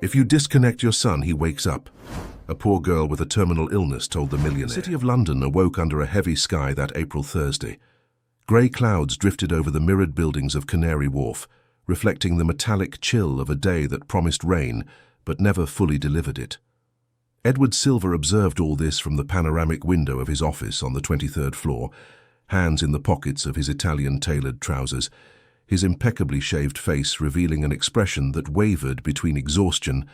If you disconnect your son, he wakes up. A poor girl with a terminal illness told the Millionaire. The city of London awoke under a heavy sky that April Thursday. Grey clouds drifted over the mirrored buildings of Canary Wharf, reflecting the metallic chill of a day that promised rain but never fully delivered it. Edward Silver observed all this from the panoramic window of his office on the 23rd floor, hands in the pockets of his Italian-tailored trousers, his impeccably shaved face revealing an expression that wavered between exhaustion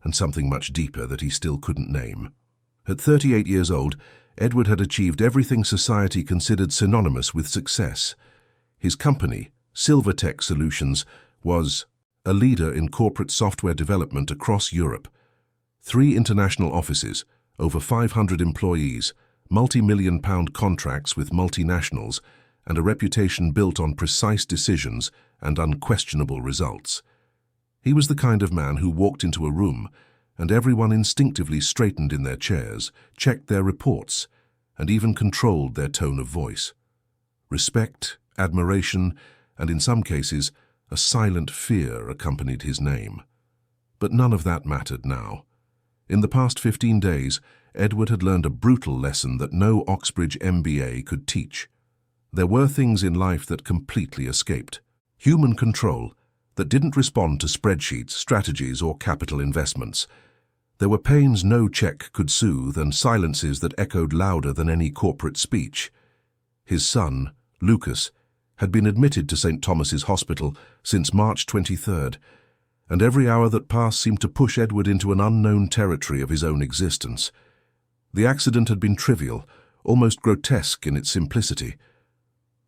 and something much deeper that he still couldn't name. At 38 years old, Edward had achieved everything society considered synonymous with success. His company, Silvertech Solutions, was a leader in corporate software development across Europe. 3 international offices, over 500 employees, multi-million-pound contracts with multinationals, and a reputation built on precise decisions and unquestionable results. He was the kind of man who walked into a room and everyone instinctively straightened in their chairs, checked their reports, and even controlled their tone of voice. Respect, admiration, and in some cases, a silent fear accompanied his name. But none of that mattered now. In the past 15 days, Edward had learned a brutal lesson that no Oxbridge MBA could teach. There were things in life that completely escaped. Human control that didn't respond to spreadsheets, strategies, or capital investments. There were pains no check could soothe and silences that echoed louder than any corporate speech. His son, Lucas, had been admitted to St. Thomas's Hospital since March 23rd, and every hour that passed seemed to push Edward into an unknown territory of his own existence. The accident had been trivial, almost grotesque in its simplicity.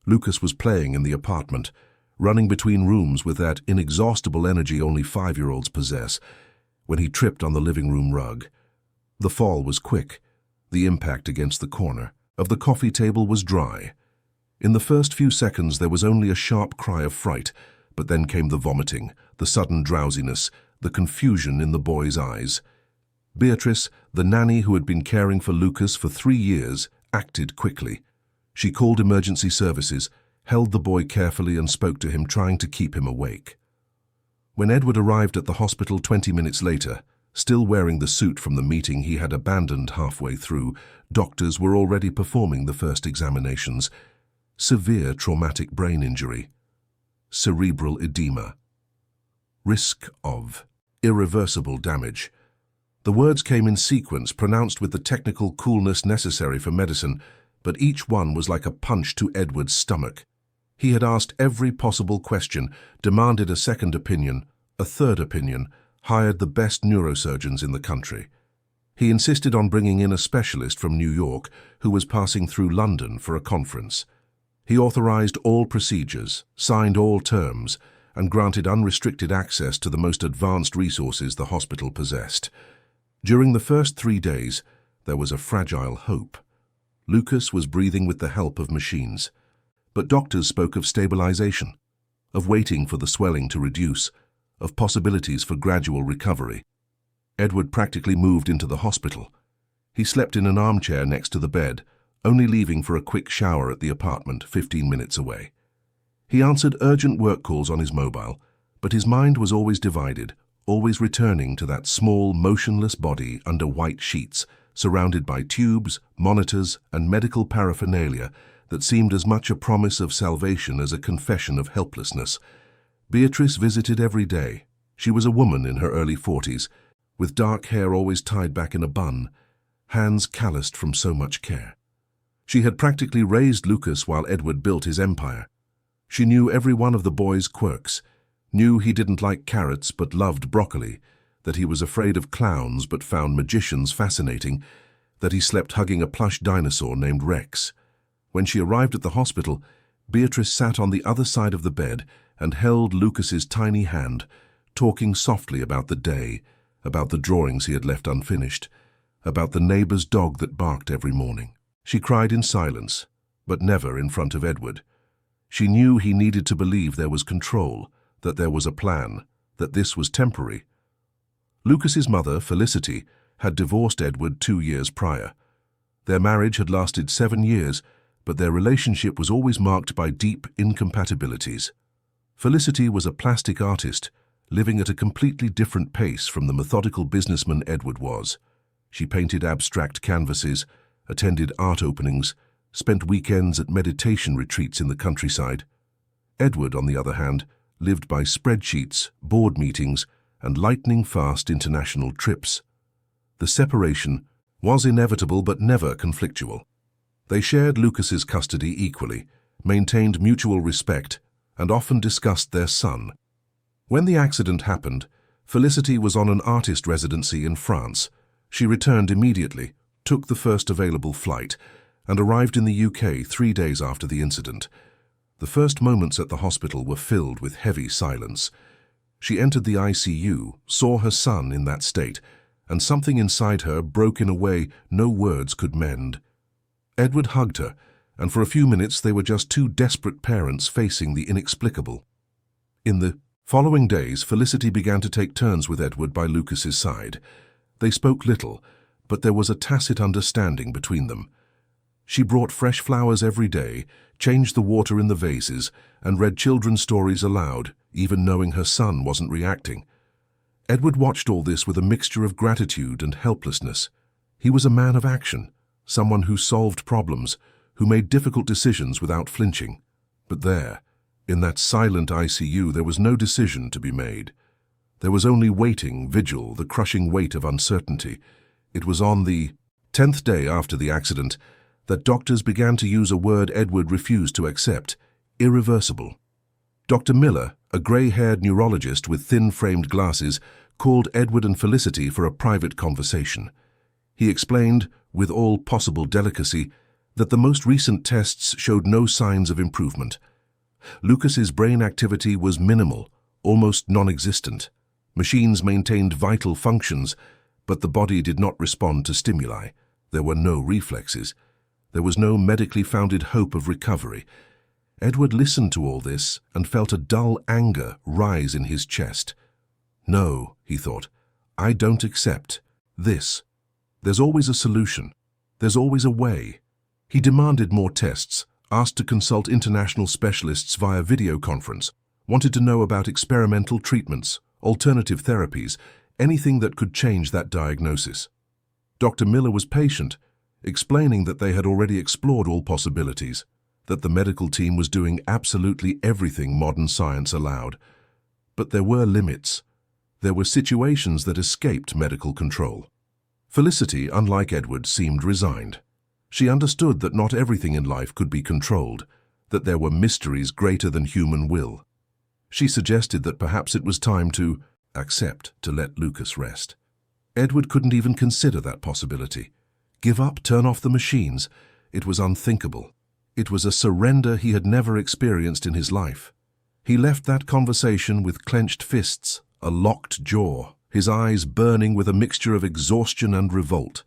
Lucas was playing in the apartment, running between rooms with that inexhaustible energy only 5-year-olds possess, when he tripped on the living room rug. The fall was quick. The impact against the corner of the coffee table was dry. In the first few seconds there was only a sharp cry of fright, but then came the vomiting, the sudden drowsiness, the confusion in the boy's eyes. Beatrice, the nanny who had been caring for Lucas for 3 years, acted quickly. She called emergency services, held the boy carefully and spoke to him, trying to keep him awake. When Edward arrived at the hospital 20 minutes later, still wearing the suit from the meeting he had abandoned halfway through, doctors were already performing the first examinations. Severe traumatic brain injury, cerebral edema, risk of irreversible damage. The words came in sequence, pronounced with the technical coolness necessary for medicine, but each one was like a punch to Edward's stomach. He had asked every possible question, demanded a second opinion, a third opinion, hired the best neurosurgeons in the country. He insisted on bringing in a specialist from New York who was passing through London for a conference. He authorized all procedures, signed all terms, and granted unrestricted access to the most advanced resources the hospital possessed. During the first 3 days, there was a fragile hope. Lucas was breathing with the help of machines, but doctors spoke of stabilization, of waiting for the swelling to reduce, of possibilities for gradual recovery. Edward practically moved into the hospital. He slept in an armchair next to the bed, only leaving for a quick shower at the apartment 15 minutes away. He answered urgent work calls on his mobile, but his mind was always divided, always returning to that small, motionless body under white sheets, surrounded by tubes, monitors, and medical paraphernalia that seemed as much a promise of salvation as a confession of helplessness. Beatrice visited every day. She was a woman in her early 40s, with dark hair always tied back in a bun, hands calloused from so much care. She had practically raised Lucas while Edward built his empire. She knew every one of the boy's quirks, knew he didn't like carrots but loved broccoli, that he was afraid of clowns but found magicians fascinating, that he slept hugging a plush dinosaur named Rex. When she arrived at the hospital, Beatrice sat on the other side of the bed and held Lucas's tiny hand, talking softly about the day, about the drawings he had left unfinished, about the neighbor's dog that barked every morning. She cried in silence, but never in front of Edward. She knew he needed to believe there was control, that there was a plan, that this was temporary. Lucas's mother, Felicity, had divorced Edward 2 years prior. Their marriage had lasted 7 years, but their relationship was always marked by deep incompatibilities. Felicity was a plastic artist, living at a completely different pace from the methodical businessman Edward was. She painted abstract canvases, attended art openings, spent weekends at meditation retreats in the countryside. Edward, on the other hand, lived by spreadsheets, board meetings, and lightning-fast international trips. The separation was inevitable but never conflictual. They shared Lucas's custody equally, maintained mutual respect, and often discussed their son. When the accident happened, Felicity was on an artist residency in France. She returned immediately, took the first available flight, and arrived in the UK 3 days after the incident. The first moments at the hospital were filled with heavy silence. She entered the ICU, saw her son in that state, and something inside her broke in a way no words could mend. Edward hugged her, and for a few minutes they were just two desperate parents facing the inexplicable. In the following days, Felicity began to take turns with Edward by Lucas's side. They spoke little, but there was a tacit understanding between them. She brought fresh flowers every day, changed the water in the vases, and read children's stories aloud, even knowing her son wasn't reacting. Edward watched all this with a mixture of gratitude and helplessness. He was a man of action, someone who solved problems, who made difficult decisions without flinching. But there, in that silent ICU, there was no decision to be made. There was only waiting, vigil, the crushing weight of uncertainty. It was on the 10th day after the accident that doctors began to use a word Edward refused to accept: irreversible. Dr. Miller, a grey-haired neurologist with thin-framed glasses, called Edward and Felicity for a private conversation. He explained, with all possible delicacy, that the most recent tests showed no signs of improvement. Lucas's brain activity was minimal, almost non-existent. Machines maintained vital functions, but the body did not respond to stimuli. There were no reflexes. There was no medically founded hope of recovery. Edward listened to all this and felt a dull anger rise in his chest. No, he thought, I don't accept this. There's always a solution. There's always a way. He demanded more tests, asked to consult international specialists via video conference, wanted to know about experimental treatments, alternative therapies, anything that could change that diagnosis. Dr. Miller was patient, explaining that they had already explored all possibilities, that the medical team was doing absolutely everything modern science allowed. But there were limits. There were situations that escaped medical control. Felicity, unlike Edward, seemed resigned. She understood that not everything in life could be controlled, that there were mysteries greater than human will. She suggested that perhaps it was time to accept to let Lucas rest. Edward couldn't even consider that possibility. Give up, turn off the machines. It was unthinkable. It was a surrender he had never experienced in his life. He left that conversation with clenched fists, a locked jaw, his eyes burning with a mixture of exhaustion and revolt.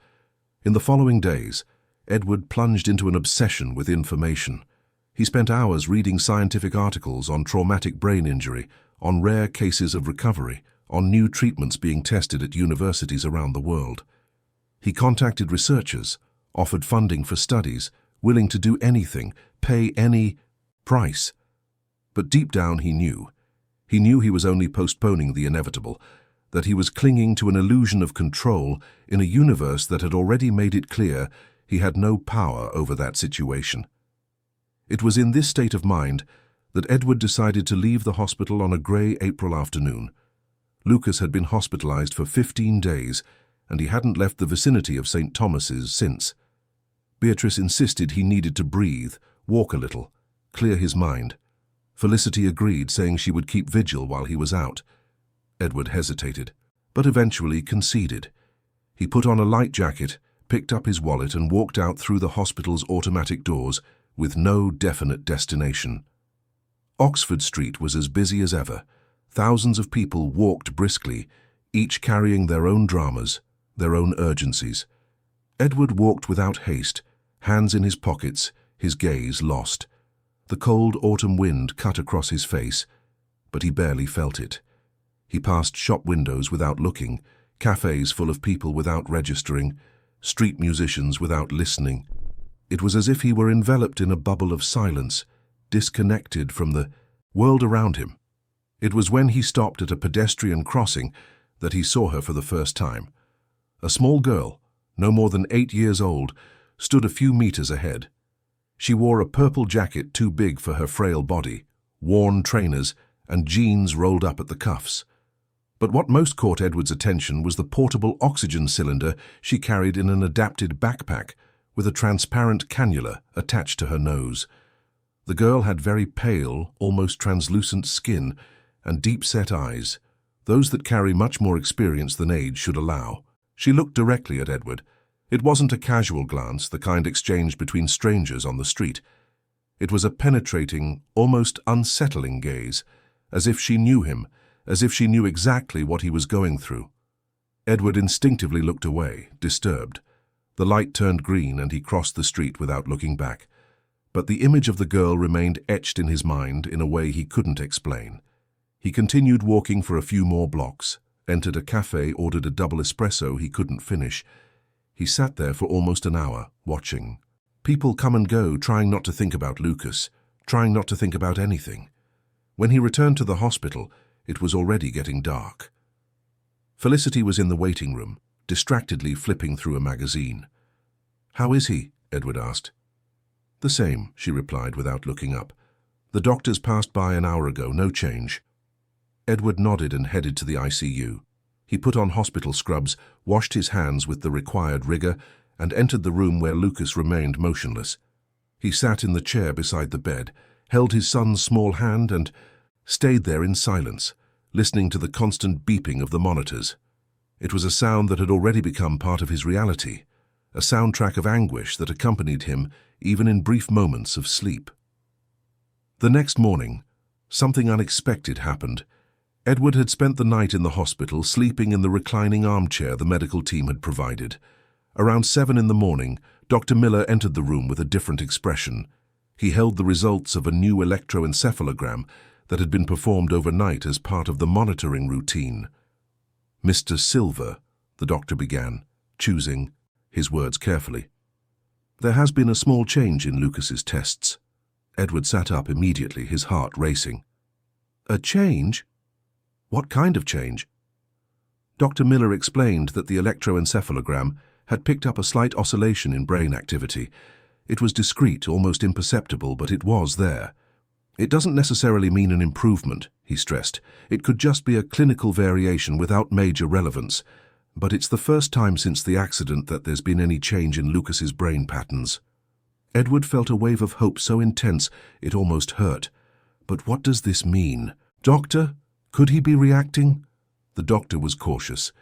In the following days, Edward plunged into an obsession with information. He spent hours reading scientific articles on traumatic brain injury, on rare cases of recovery, on new treatments being tested at universities around the world. He contacted researchers, offered funding for studies, willing to do anything, pay any price. But deep down he knew he was only postponing the inevitable, that he was clinging to an illusion of control in a universe that had already made it clear he had no power over that situation. It was in this state of mind that Edward decided to leave the hospital on a grey April afternoon. Lucas had been hospitalized for 15 days, and he hadn't left the vicinity of St. Thomas's since. Beatrice insisted he needed to breathe, walk a little, clear his mind. Felicity agreed, saying she would keep vigil while he was out. Edward hesitated, but eventually conceded. He put on a light jacket, picked up his wallet and walked out through the hospital's automatic doors with no definite destination. Oxford Street was as busy as ever. Thousands of people walked briskly, each carrying their own dramas, their own urgencies. Edward walked without haste, hands in his pockets, his gaze lost. The cold autumn wind cut across his face, but he barely felt it. He passed shop windows without looking, cafes full of people without registering, street musicians without listening. It was as if he were enveloped in a bubble of silence, disconnected from the world around him. It was when he stopped at a pedestrian crossing that he saw her for the first time. A small girl, no more than 8 years old, stood a few meters ahead. She wore a purple jacket too big for her frail body, worn trainers, and jeans rolled up at the cuffs. But what most caught Edward's attention was the portable oxygen cylinder she carried in an adapted backpack with a transparent cannula attached to her nose. The girl had very pale, almost translucent skin and deep-set eyes, those that carry much more experience than age should allow. She looked directly at Edward. It wasn't a casual glance, the kind exchanged between strangers on the street. It was a penetrating, almost unsettling gaze, as if she knew him, as if she knew exactly what he was going through. Edward instinctively looked away, disturbed. The light turned green and he crossed the street without looking back. But the image of the girl remained etched in his mind in a way he couldn't explain. He continued walking for a few more blocks, entered a cafe, ordered a double espresso he couldn't finish. He sat there for almost an hour, watching. People come and go, trying not to think about Lucas, trying not to think about anything. When he returned to the hospital, it was already getting dark. Felicity was in the waiting room, distractedly flipping through a magazine. "How is he?" Edward asked. "The same," she replied without looking up. "The doctors passed by an hour ago, no change." Edward nodded and headed to the ICU. He put on hospital scrubs, washed his hands with the required rigor, and entered the room where Lucas remained motionless. He sat in the chair beside the bed, held his son's small hand and stayed there in silence, listening to the constant beeping of the monitors. It was a sound that had already become part of his reality, a soundtrack of anguish that accompanied him even in brief moments of sleep. The next morning, something unexpected happened. Edward had spent the night in the hospital, sleeping in the reclining armchair the medical team had provided. Around 7 in the morning, Dr. Miller entered the room with a different expression. He held the results of a new electroencephalogram that had been performed overnight as part of the monitoring routine. "Mr. Silver," the doctor began, choosing his words carefully. "There has been a small change in Lucas's tests." Edward sat up immediately, his heart racing. "A change? What kind of change?" Dr. Miller explained that the electroencephalogram had picked up a slight oscillation in brain activity. It was discreet, almost imperceptible, but it was there. "It doesn't necessarily mean an improvement," he stressed. "It could just be a clinical variation without major relevance. But it's the first time since the accident that there's been any change in Lucas's brain patterns." Edward felt a wave of hope so intense it almost hurt. But what does this mean? "Doctor, could he be reacting?" The doctor was cautious.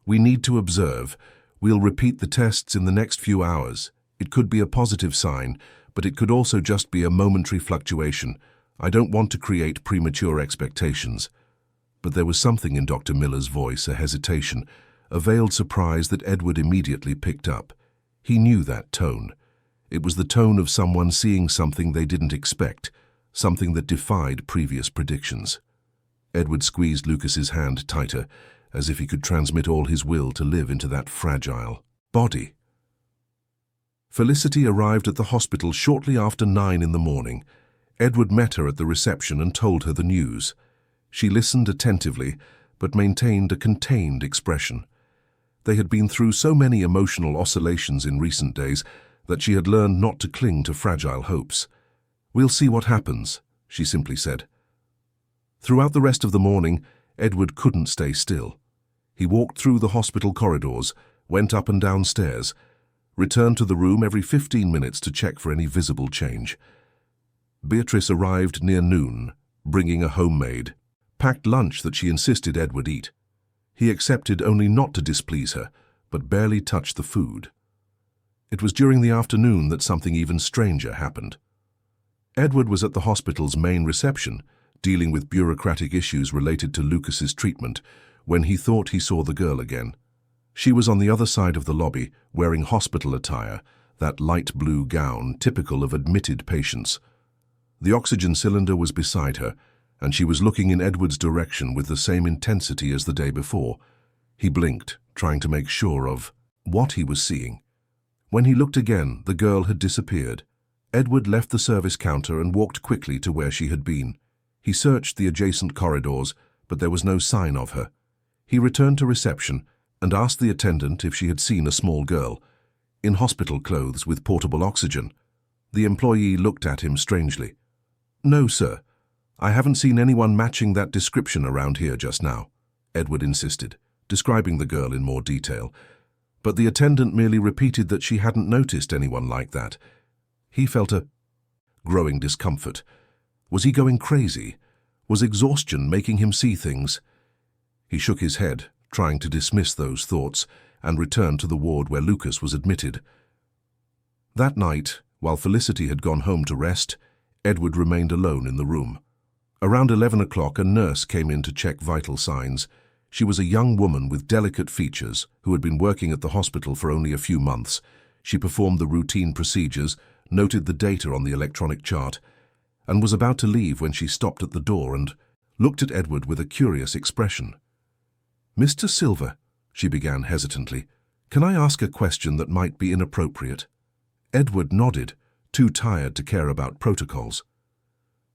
"We need to observe. We'll repeat the tests in the next few hours. It could be a positive sign, but it could also just be a momentary fluctuation. I don't want to create premature expectations." But there was something in Dr. Miller's voice, a hesitation, a veiled surprise that Edward immediately picked up. He knew that tone. It was the tone of someone seeing something they didn't expect, something that defied previous predictions. Edward squeezed Lucas's hand tighter, as if he could transmit all his will to live into that fragile body. Felicity arrived at the hospital shortly after 9 in the morning. Edward met her at the reception and told her the news. She listened attentively, but maintained a contained expression. They had been through so many emotional oscillations in recent days that she had learned not to cling to fragile hopes. "We'll see what happens," she simply said. Throughout the rest of the morning, Edward couldn't stay still. He walked through the hospital corridors, went up and down stairs, returned to the room every 15 minutes to check for any visible change. Beatrice arrived near noon, bringing a homemade, packed lunch that she insisted Edward eat. He accepted only not to displease her, but barely touched the food. It was during the afternoon that something even stranger happened. Edward was at the hospital's main reception, dealing with bureaucratic issues related to Lucas's treatment, when he thought he saw the girl again. She was on the other side of the lobby, wearing hospital attire, that light blue gown typical of admitted patients. The oxygen cylinder was beside her, and she was looking in Edward's direction with the same intensity as the day before. He blinked, trying to make sure of what he was seeing. When he looked again, the girl had disappeared. Edward left the service counter and walked quickly to where she had been. He searched the adjacent corridors, but there was no sign of her. He returned to reception and asked the attendant if she had seen a small girl, in hospital clothes with portable oxygen. The employee looked at him strangely. "No, sir. I haven't seen anyone matching that description around here just now," Edward insisted, describing the girl in more detail. But the attendant merely repeated that she hadn't noticed anyone like that. He felt a growing discomfort. Was he going crazy? Was exhaustion making him see things? He shook his head, trying to dismiss those thoughts, and returned to the ward where Lucas was admitted. That night, while Felicity had gone home to rest, Edward remained alone in the room. Around 11 o'clock, a nurse came in to check vital signs. She was a young woman with delicate features who had been working at the hospital for only a few months. She performed the routine procedures, noted the data on the electronic chart, and was about to leave when she stopped at the door and looked at Edward with a curious expression. "Mr. Silver," she began hesitantly, "can I ask a question that might be inappropriate?" Edward nodded, too tired to care about protocols.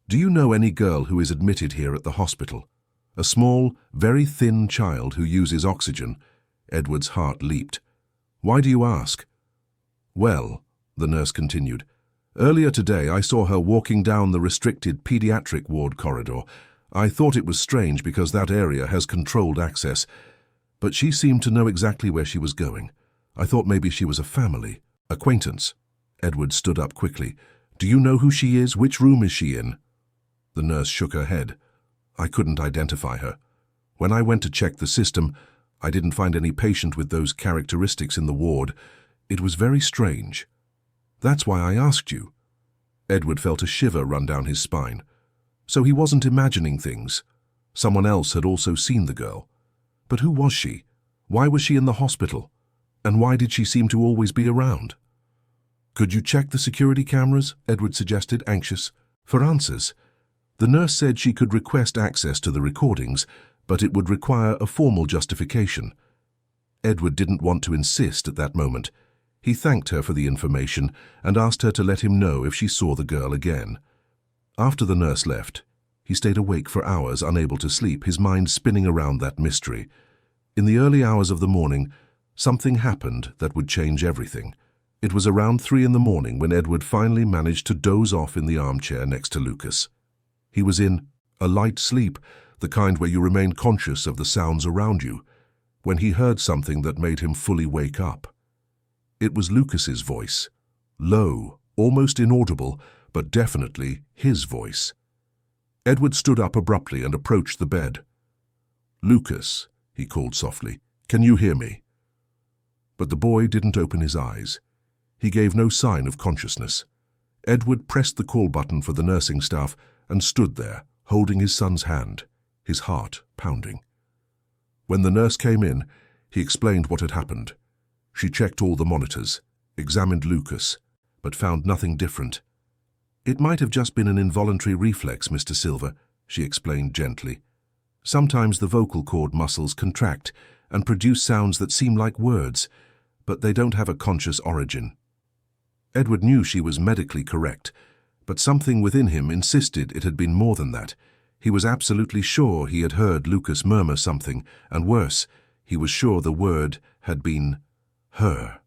"Do you know any girl who is admitted here at the hospital? A small, very thin child who uses oxygen?" Edward's heart leaped. "Why do you ask?" "Well," the nurse continued, "earlier today I saw her walking down the restricted pediatric ward corridor. I thought it was strange because that area has controlled access, but she seemed to know exactly where she was going. I thought maybe she was a family acquaintance." Edward stood up quickly. "Do you know who she is? Which room is she in?" The nurse shook her head. "I couldn't identify her. When I went to check the system, I didn't find any patient with those characteristics in the ward. It was very strange. That's why I asked you." Edward felt a shiver run down his spine. So he wasn't imagining things. Someone else had also seen the girl. But who was she? Why was she in the hospital? And why did she seem to always be around? "Could you check the security cameras?" Edward suggested, anxious for answers. The nurse said she could request access to the recordings, but it would require a formal justification. Edward didn't want to insist at that moment. He thanked her for the information and asked her to let him know if she saw the girl again. After the nurse left, he stayed awake for hours, unable to sleep, his mind spinning around that mystery. In the early hours of the morning, something happened that would change everything. It was around 3 in the morning when Edward finally managed to doze off in the armchair next to Lucas. He was in a light sleep, the kind where you remain conscious of the sounds around you, when he heard something that made him fully wake up. It was Lucas's voice, low, almost inaudible, but definitely his voice. Edward stood up abruptly and approached the bed. "Lucas," he called softly, "can you hear me?" But the boy didn't open his eyes. He gave no sign of consciousness. Edward pressed the call button for the nursing staff and stood there, holding his son's hand, his heart pounding. When the nurse came in, he explained what had happened. She checked all the monitors, examined Lucas, but found nothing different. "It might have just been an involuntary reflex, Mr. Silver," she explained gently. "Sometimes the vocal cord muscles contract and produce sounds that seem like words, but they don't have a conscious origin." Edward knew she was medically correct, but something within him insisted it had been more than that. He was absolutely sure he had heard Lucas murmur something, and worse, he was sure the word had been her.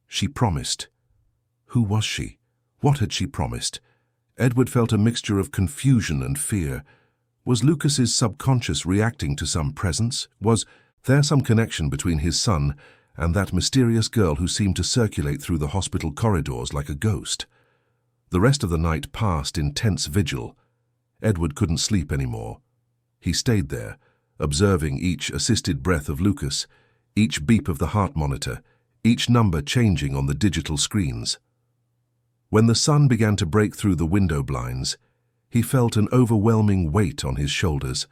She promised. Who was she? What had she promised? Edward felt a mixture of confusion and fear. Was Lucas's subconscious reacting to some presence? Was there some connection between his son and that mysterious girl who seemed to circulate through the hospital corridors like a ghost? The rest of the night passed in tense vigil. Edward couldn't sleep anymore. He stayed there, observing each assisted breath of Lucas, each beep of the heart monitor, each number changing on the digital screens. When the sun began to break through the window blinds, he felt an overwhelming weight on his shoulders.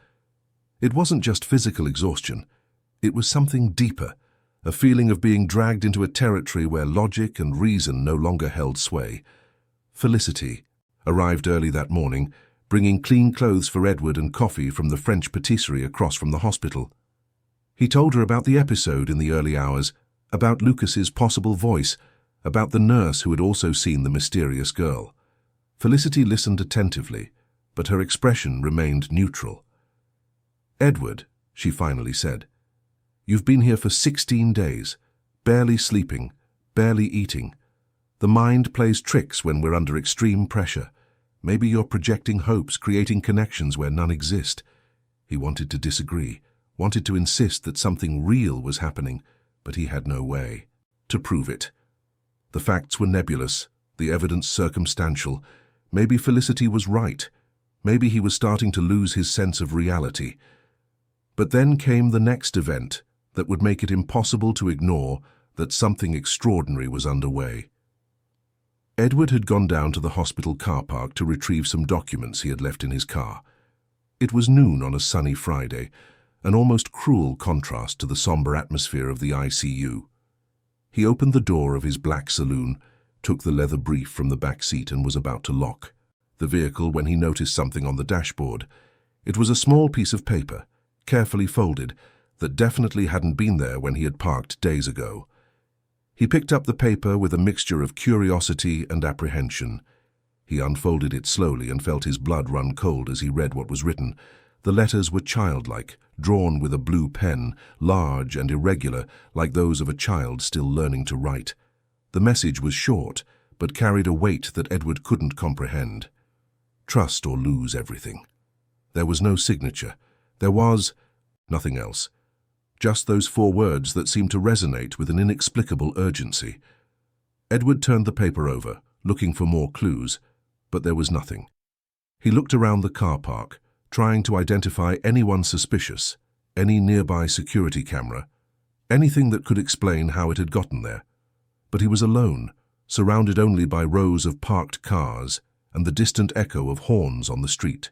It wasn't just physical exhaustion. It was something deeper, a feeling of being dragged into a territory where logic and reason no longer held sway. Felicity arrived early that morning, bringing clean clothes for Edward and coffee from the French patisserie across from the hospital. He told her about the episode in the early hours, about Lucas's possible voice, about the nurse who had also seen the mysterious girl. Felicity listened attentively, but her expression remained neutral. "Edward," she finally said, "you've been here for 16 days, barely sleeping, barely eating. The mind plays tricks when we're under extreme pressure. Maybe you're projecting hopes, creating connections where none exist." He wanted to disagree, wanted to insist that something real was happening, but he had no way to prove it. The facts were nebulous, the evidence circumstantial. Maybe Felicity was right. Maybe he was starting to lose his sense of reality. But then came the next event that would make it impossible to ignore that something extraordinary was underway. Edward had gone down to the hospital car park to retrieve some documents he had left in his car. It was noon on a sunny Friday, an almost cruel contrast to the somber atmosphere of the ICU. He opened the door of his black saloon, took the leather brief from the back seat and was about to lock the vehicle when he noticed something on the dashboard. It was a small piece of paper, carefully folded, that definitely hadn't been there when he had parked days ago. He picked up the paper with a mixture of curiosity and apprehension. He unfolded it slowly and felt his blood run cold as he read what was written. The letters were childlike, drawn with a blue pen, large and irregular, like those of a child still learning to write. The message was short, but carried a weight that Edward couldn't comprehend. Trust or lose everything. There was no signature. There was nothing else. Just those 4 words that seemed to resonate with an inexplicable urgency. Edward turned the paper over, looking for more clues, but there was nothing. He looked around the car park, trying to identify anyone suspicious, any nearby security camera, anything that could explain how it had gotten there. But he was alone, surrounded only by rows of parked cars and the distant echo of horns on the street.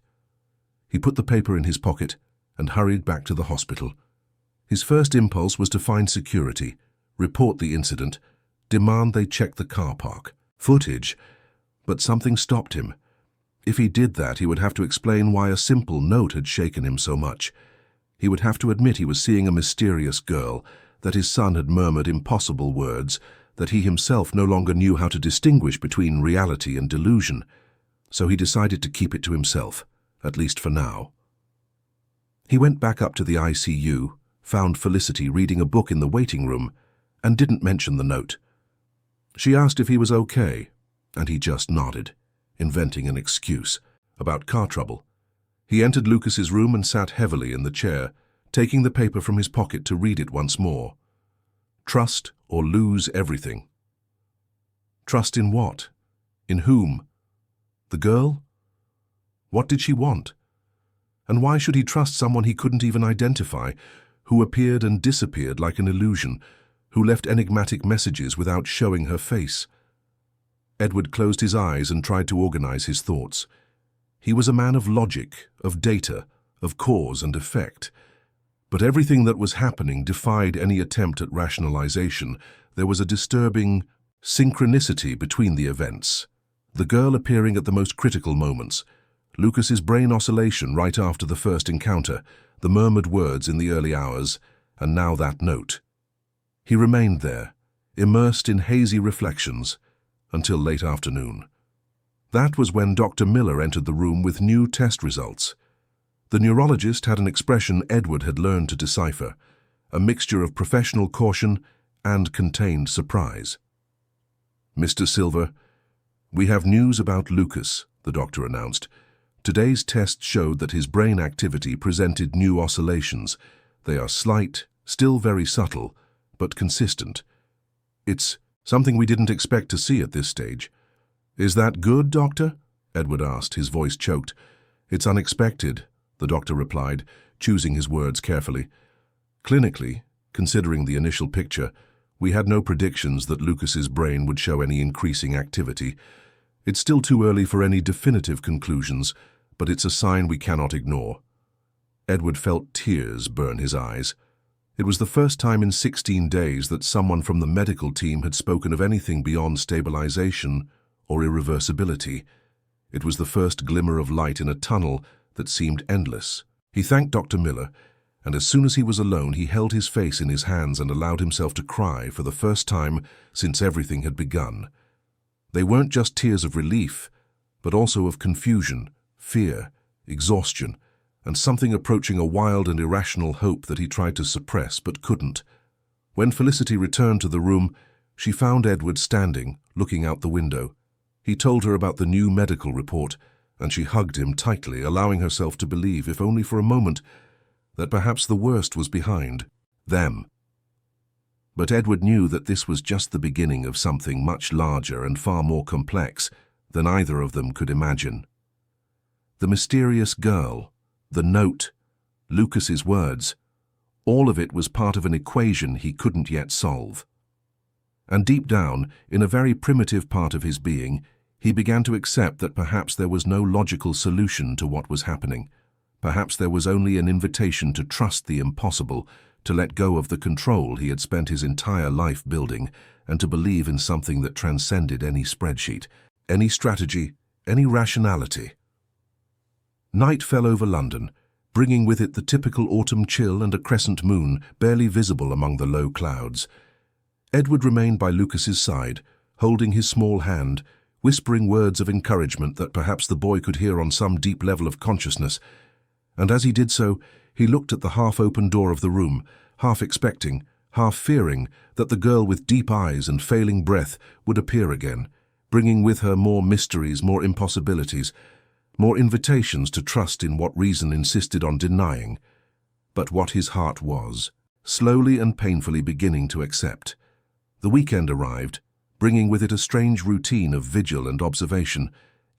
He put the paper in his pocket and hurried back to the hospital. His first impulse was to find security, report the incident, demand they check the car park footage, but something stopped him. If he did that, he would have to explain why a simple note had shaken him so much. He would have to admit he was seeing a mysterious girl, that his son had murmured impossible words, that he himself no longer knew how to distinguish between reality and delusion. So he decided to keep it to himself, at least for now. He went back up to the ICU, found Felicity reading a book in the waiting room, and didn't mention the note. She asked if he was okay, and he just nodded, inventing an excuse about car trouble. He entered Lucas's room and sat heavily in the chair, taking the paper from his pocket to read it once more. Trust or lose everything. Trust in what? In whom? The girl? What did she want? And why should he trust someone he couldn't even identify, who appeared and disappeared like an illusion, who left enigmatic messages without showing her face? Edward closed his eyes and tried to organize his thoughts. He was a man of logic, of data, of cause and effect. But everything that was happening defied any attempt at rationalization. There was a disturbing synchronicity between the events. The girl appearing at the most critical moments, Lucas's brain oscillation right after the first encounter, the murmured words in the early hours, and now that note. He remained there, immersed in hazy reflections, until late afternoon. That was when Dr. Miller entered the room with new test results. The neurologist had an expression Edward had learned to decipher, a mixture of professional caution and contained surprise. "Mr. Silver, we have news about Lucas," the doctor announced. "Today's test showed that his brain activity presented new oscillations. They are slight, still very subtle, but consistent. It's something we didn't expect to see at this stage." "Is that good, doctor?" Edward asked, his voice choked. "It's unexpected," the doctor replied, choosing his words carefully. "Clinically, considering the initial picture, we had no predictions that Lucas's brain would show any increasing activity. It's still too early for any definitive conclusions, but it's a sign we cannot ignore." Edward felt tears burn his eyes. It was the first time in 16 days that someone from the medical team had spoken of anything beyond stabilization or irreversibility. It was the first glimmer of light in a tunnel that seemed endless. He thanked Dr. Miller, and as soon as he was alone, he held his face in his hands and allowed himself to cry for the first time since everything had begun. They weren't just tears of relief, but also of confusion, fear, exhaustion, and something approaching a wild and irrational hope that he tried to suppress but couldn't. When Felicity returned to the room, she found Edward standing, looking out the window. He told her about the new medical report, and she hugged him tightly, allowing herself to believe, if only for a moment, that perhaps the worst was behind them. But Edward knew that this was just the beginning of something much larger and far more complex than either of them could imagine. The mysterious girl, the note, Lucas's words, all of it was part of an equation he couldn't yet solve. And deep down, in a very primitive part of his being, he began to accept that perhaps there was no logical solution to what was happening. Perhaps there was only an invitation to trust the impossible, to let go of the control he had spent his entire life building, and to believe in something that transcended any spreadsheet, any strategy, any rationality. Night fell over London, bringing with it the typical autumn chill and a crescent moon barely visible among the low clouds. Edward remained by Lucas's side, holding his small hand, whispering words of encouragement that perhaps the boy could hear on some deep level of consciousness. And as he did so, he looked at the half-open door of the room, half expecting, half fearing that the girl with deep eyes and failing breath would appear again, bringing with her more mysteries, more impossibilities, more invitations to trust in what reason insisted on denying, but what his heart was, slowly and painfully beginning to accept. The weekend arrived, bringing with it a strange routine of vigil and observation.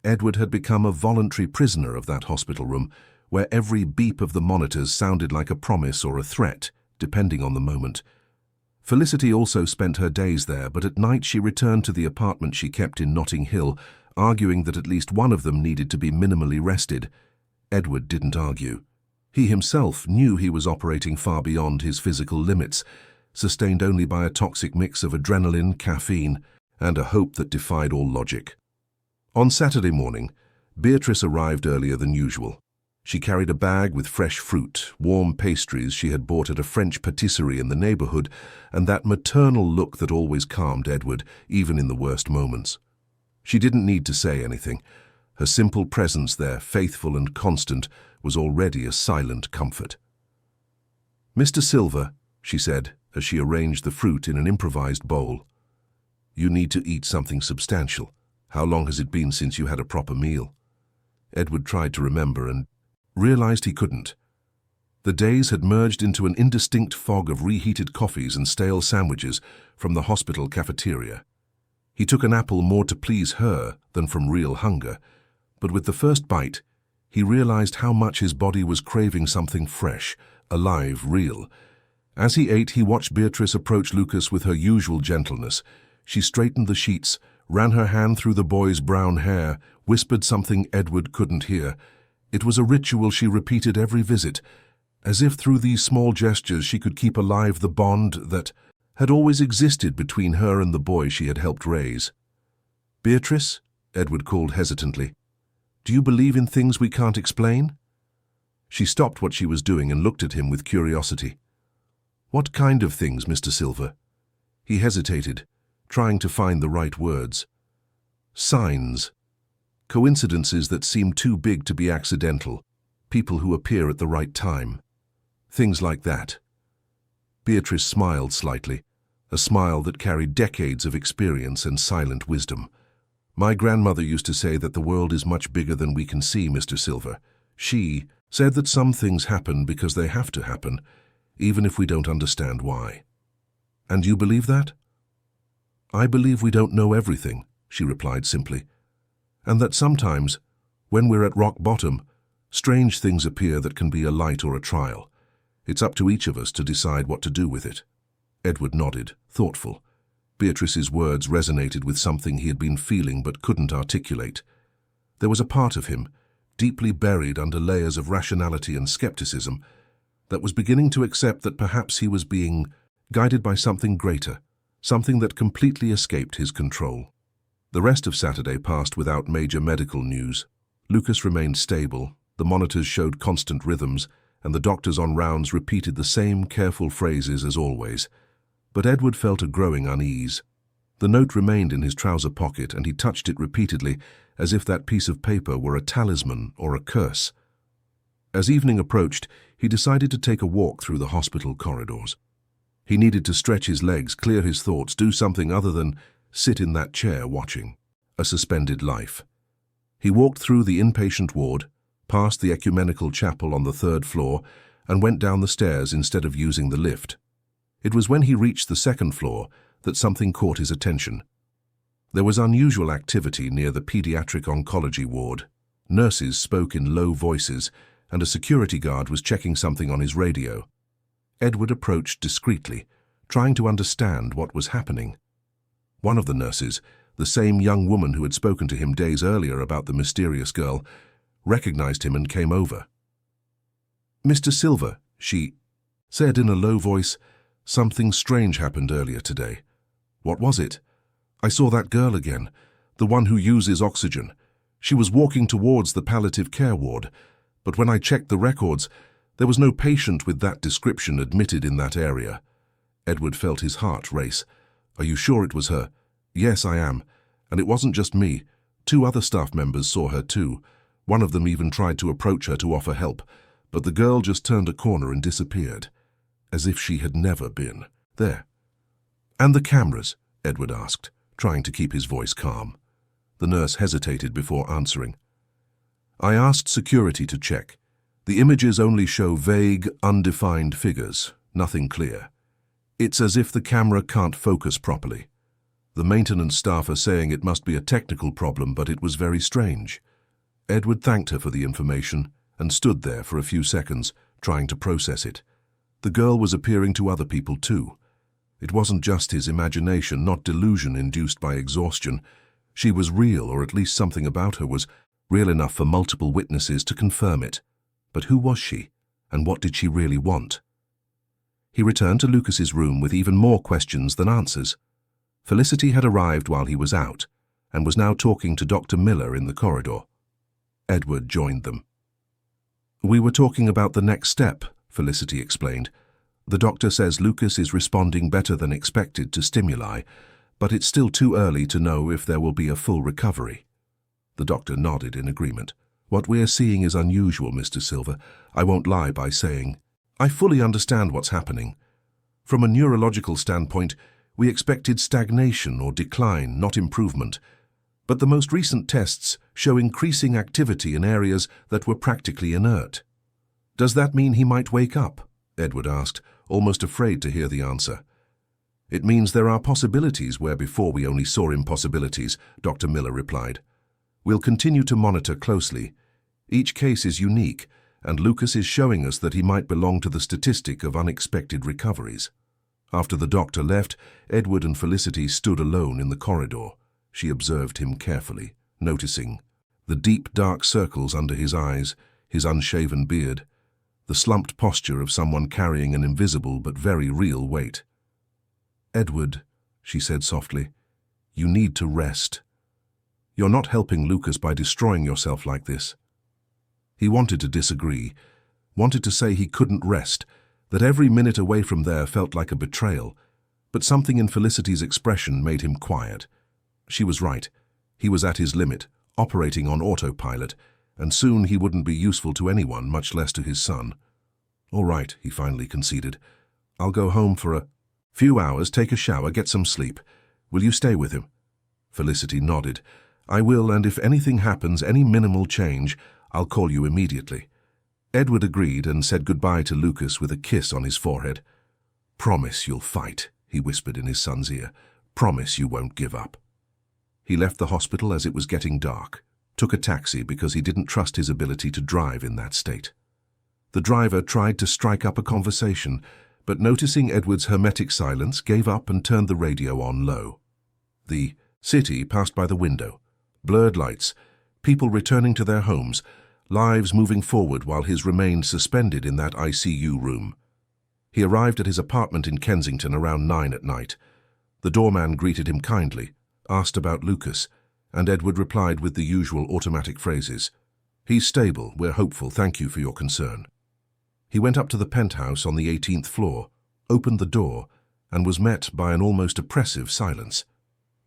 Edward had become a voluntary prisoner of that hospital room, where every beep of the monitors sounded like a promise or a threat, depending on the moment. Felicity also spent her days there, but at night she returned to the apartment she kept in Notting Hill, arguing that at least one of them needed to be minimally rested. Edward didn't argue. He himself knew he was operating far beyond his physical limits, sustained only by a toxic mix of adrenaline, caffeine, and a hope that defied all logic. On Saturday morning, Beatrice arrived earlier than usual. She carried a bag with fresh fruit, warm pastries she had bought at a French patisserie in the neighborhood, and that maternal look that always calmed Edward, even in the worst moments. She didn't need to say anything. Her simple presence there, faithful and constant, was already a silent comfort. "Mr. Silver," she said, as she arranged the fruit in an improvised bowl, "you need to eat something substantial. How long has it been since you had a proper meal?" Edward tried to remember and realized he couldn't. The days had merged into an indistinct fog of reheated coffees and stale sandwiches from the hospital cafeteria. He took an apple more to please her than from real hunger, but with the first bite, he realized how much his body was craving something fresh, alive, real. As he ate, he watched Beatrice approach Lucas with her usual gentleness. She straightened the sheets, ran her hand through the boy's brown hair, whispered something Edward couldn't hear. It was a ritual she repeated every visit, as if through these small gestures she could keep alive the bond that had always existed between her and the boy she had helped raise. "Beatrice," Edward called hesitantly, "do you believe in things we can't explain?" She stopped what she was doing and looked at him with curiosity. "What kind of things, Mr. Silver?" He hesitated, trying to find the right words. "Signs. Coincidences that seem too big to be accidental. People who appear at the right time. Things like that." Beatrice smiled slightly, a smile that carried decades of experience and silent wisdom. "My grandmother used to say that the world is much bigger than we can see, Mr. Silver. She said that some things happen because they have to happen, even if we don't understand why." "And you believe that?" "I believe we don't know everything," she replied simply, "and that sometimes, when we're at rock bottom, strange things appear that can be a light or a trial. It's up to each of us to decide what to do with it." Edward nodded, thoughtful. Beatrice's words resonated with something he had been feeling but couldn't articulate. There was a part of him, deeply buried under layers of rationality and skepticism, that was beginning to accept that perhaps he was being guided by something greater, something that completely escaped his control. The rest of Saturday passed without major medical news. Lucas remained stable, the monitors showed constant rhythms, and the doctors on rounds repeated the same careful phrases as always. But Edward felt a growing unease. The note remained in his trouser pocket, and he touched it repeatedly, as if that piece of paper were a talisman or a curse. As evening approached, he decided to take a walk through the hospital corridors. He needed to stretch his legs, clear his thoughts, do something other than sit in that chair watching a suspended life. He walked through the inpatient ward, past the ecumenical chapel on the 3rd floor, and went down the stairs instead of using the lift. It was when he reached the 2nd floor that something caught his attention. There was unusual activity near the pediatric oncology ward. Nurses spoke in low voices, and a security guard was checking something on his radio. Edward approached discreetly, trying to understand what was happening. One of the nurses, the same young woman who had spoken to him days earlier about the mysterious girl, recognized him and came over. "Mr. Silver," she said in a low voice, "something strange happened earlier today." "What was it?" "I saw that girl again, the one who uses oxygen. She was walking towards the palliative care ward, but when I checked the records, there was no patient with that description admitted in that area." Edward felt his heart race. "Are you sure it was her?" "Yes, I am. And it wasn't just me. 2 other staff members saw her too. One of them even tried to approach her to offer help, but the girl just turned a corner and disappeared, as if she had never been there." "And the cameras?" Edward asked, trying to keep his voice calm. The nurse hesitated before answering. "I asked security to check. The images only show vague, undefined figures, nothing clear. It's as if the camera can't focus properly. The maintenance staff are saying it must be a technical problem, but it was very strange." Edward thanked her for the information and stood there for a few seconds, trying to process it. The girl was appearing to other people too. It wasn't just his imagination, not delusion induced by exhaustion. She was real, or at least something about her was real enough for multiple witnesses to confirm it. But who was she, and what did she really want? He returned to Lucas's room with even more questions than answers. Felicity had arrived while he was out, and was now talking to Dr. Miller in the corridor. Edward joined them. "We were talking about the next step," Felicity explained. "The doctor says Lucas is responding better than expected to stimuli, but it's still too early to know if there will be a full recovery." The doctor nodded in agreement. "What we are seeing is unusual, Mr. Silver. I won't lie by saying I fully understand what's happening. From a neurological standpoint, we expected stagnation or decline, not improvement. But the most recent tests show increasing activity in areas that were practically inert." "Does that mean he might wake up?" Edward asked, almost afraid to hear the answer. "It means there are possibilities where before we only saw impossibilities," Dr. Miller replied. "We'll continue to monitor closely. Each case is unique, and Lucas is showing us that he might belong to the statistic of unexpected recoveries." After the doctor left, Edward and Felicity stood alone in the corridor. She observed him carefully, noticing the deep, dark circles under his eyes, his unshaven beard, the slumped posture of someone carrying an invisible but very real weight. "Edward," she said softly, "you need to rest. You're not helping Lucas by destroying yourself like this." He wanted to disagree, wanted to say he couldn't rest, that every minute away from there felt like a betrayal, but something in Felicity's expression made him quiet. She was right. He was at his limit, operating on autopilot, and soon he wouldn't be useful to anyone, much less to his son. "All right," he finally conceded. "I'll go home for a few hours, take a shower, get some sleep. Will you stay with him?" Felicity nodded. "I will, and if anything happens, any minimal change, I'll call you immediately." Edward agreed and said goodbye to Lucas with a kiss on his forehead. "Promise you'll fight," he whispered in his son's ear. "Promise you won't give up." He left the hospital as it was getting dark, took a taxi because he didn't trust his ability to drive in that state. The driver tried to strike up a conversation, but noticing Edward's hermetic silence, gave up and turned the radio on low. The city passed by the window, blurred lights, people returning to their homes, lives moving forward while his remained suspended in that ICU room. He arrived at his apartment in Kensington around 9 at night. The doorman greeted him kindly, asked about Lucas, and Edward replied with the usual automatic phrases. "He's stable, we're hopeful, thank you for your concern." He went up to the penthouse on the 18th floor, opened the door, and was met by an almost oppressive silence.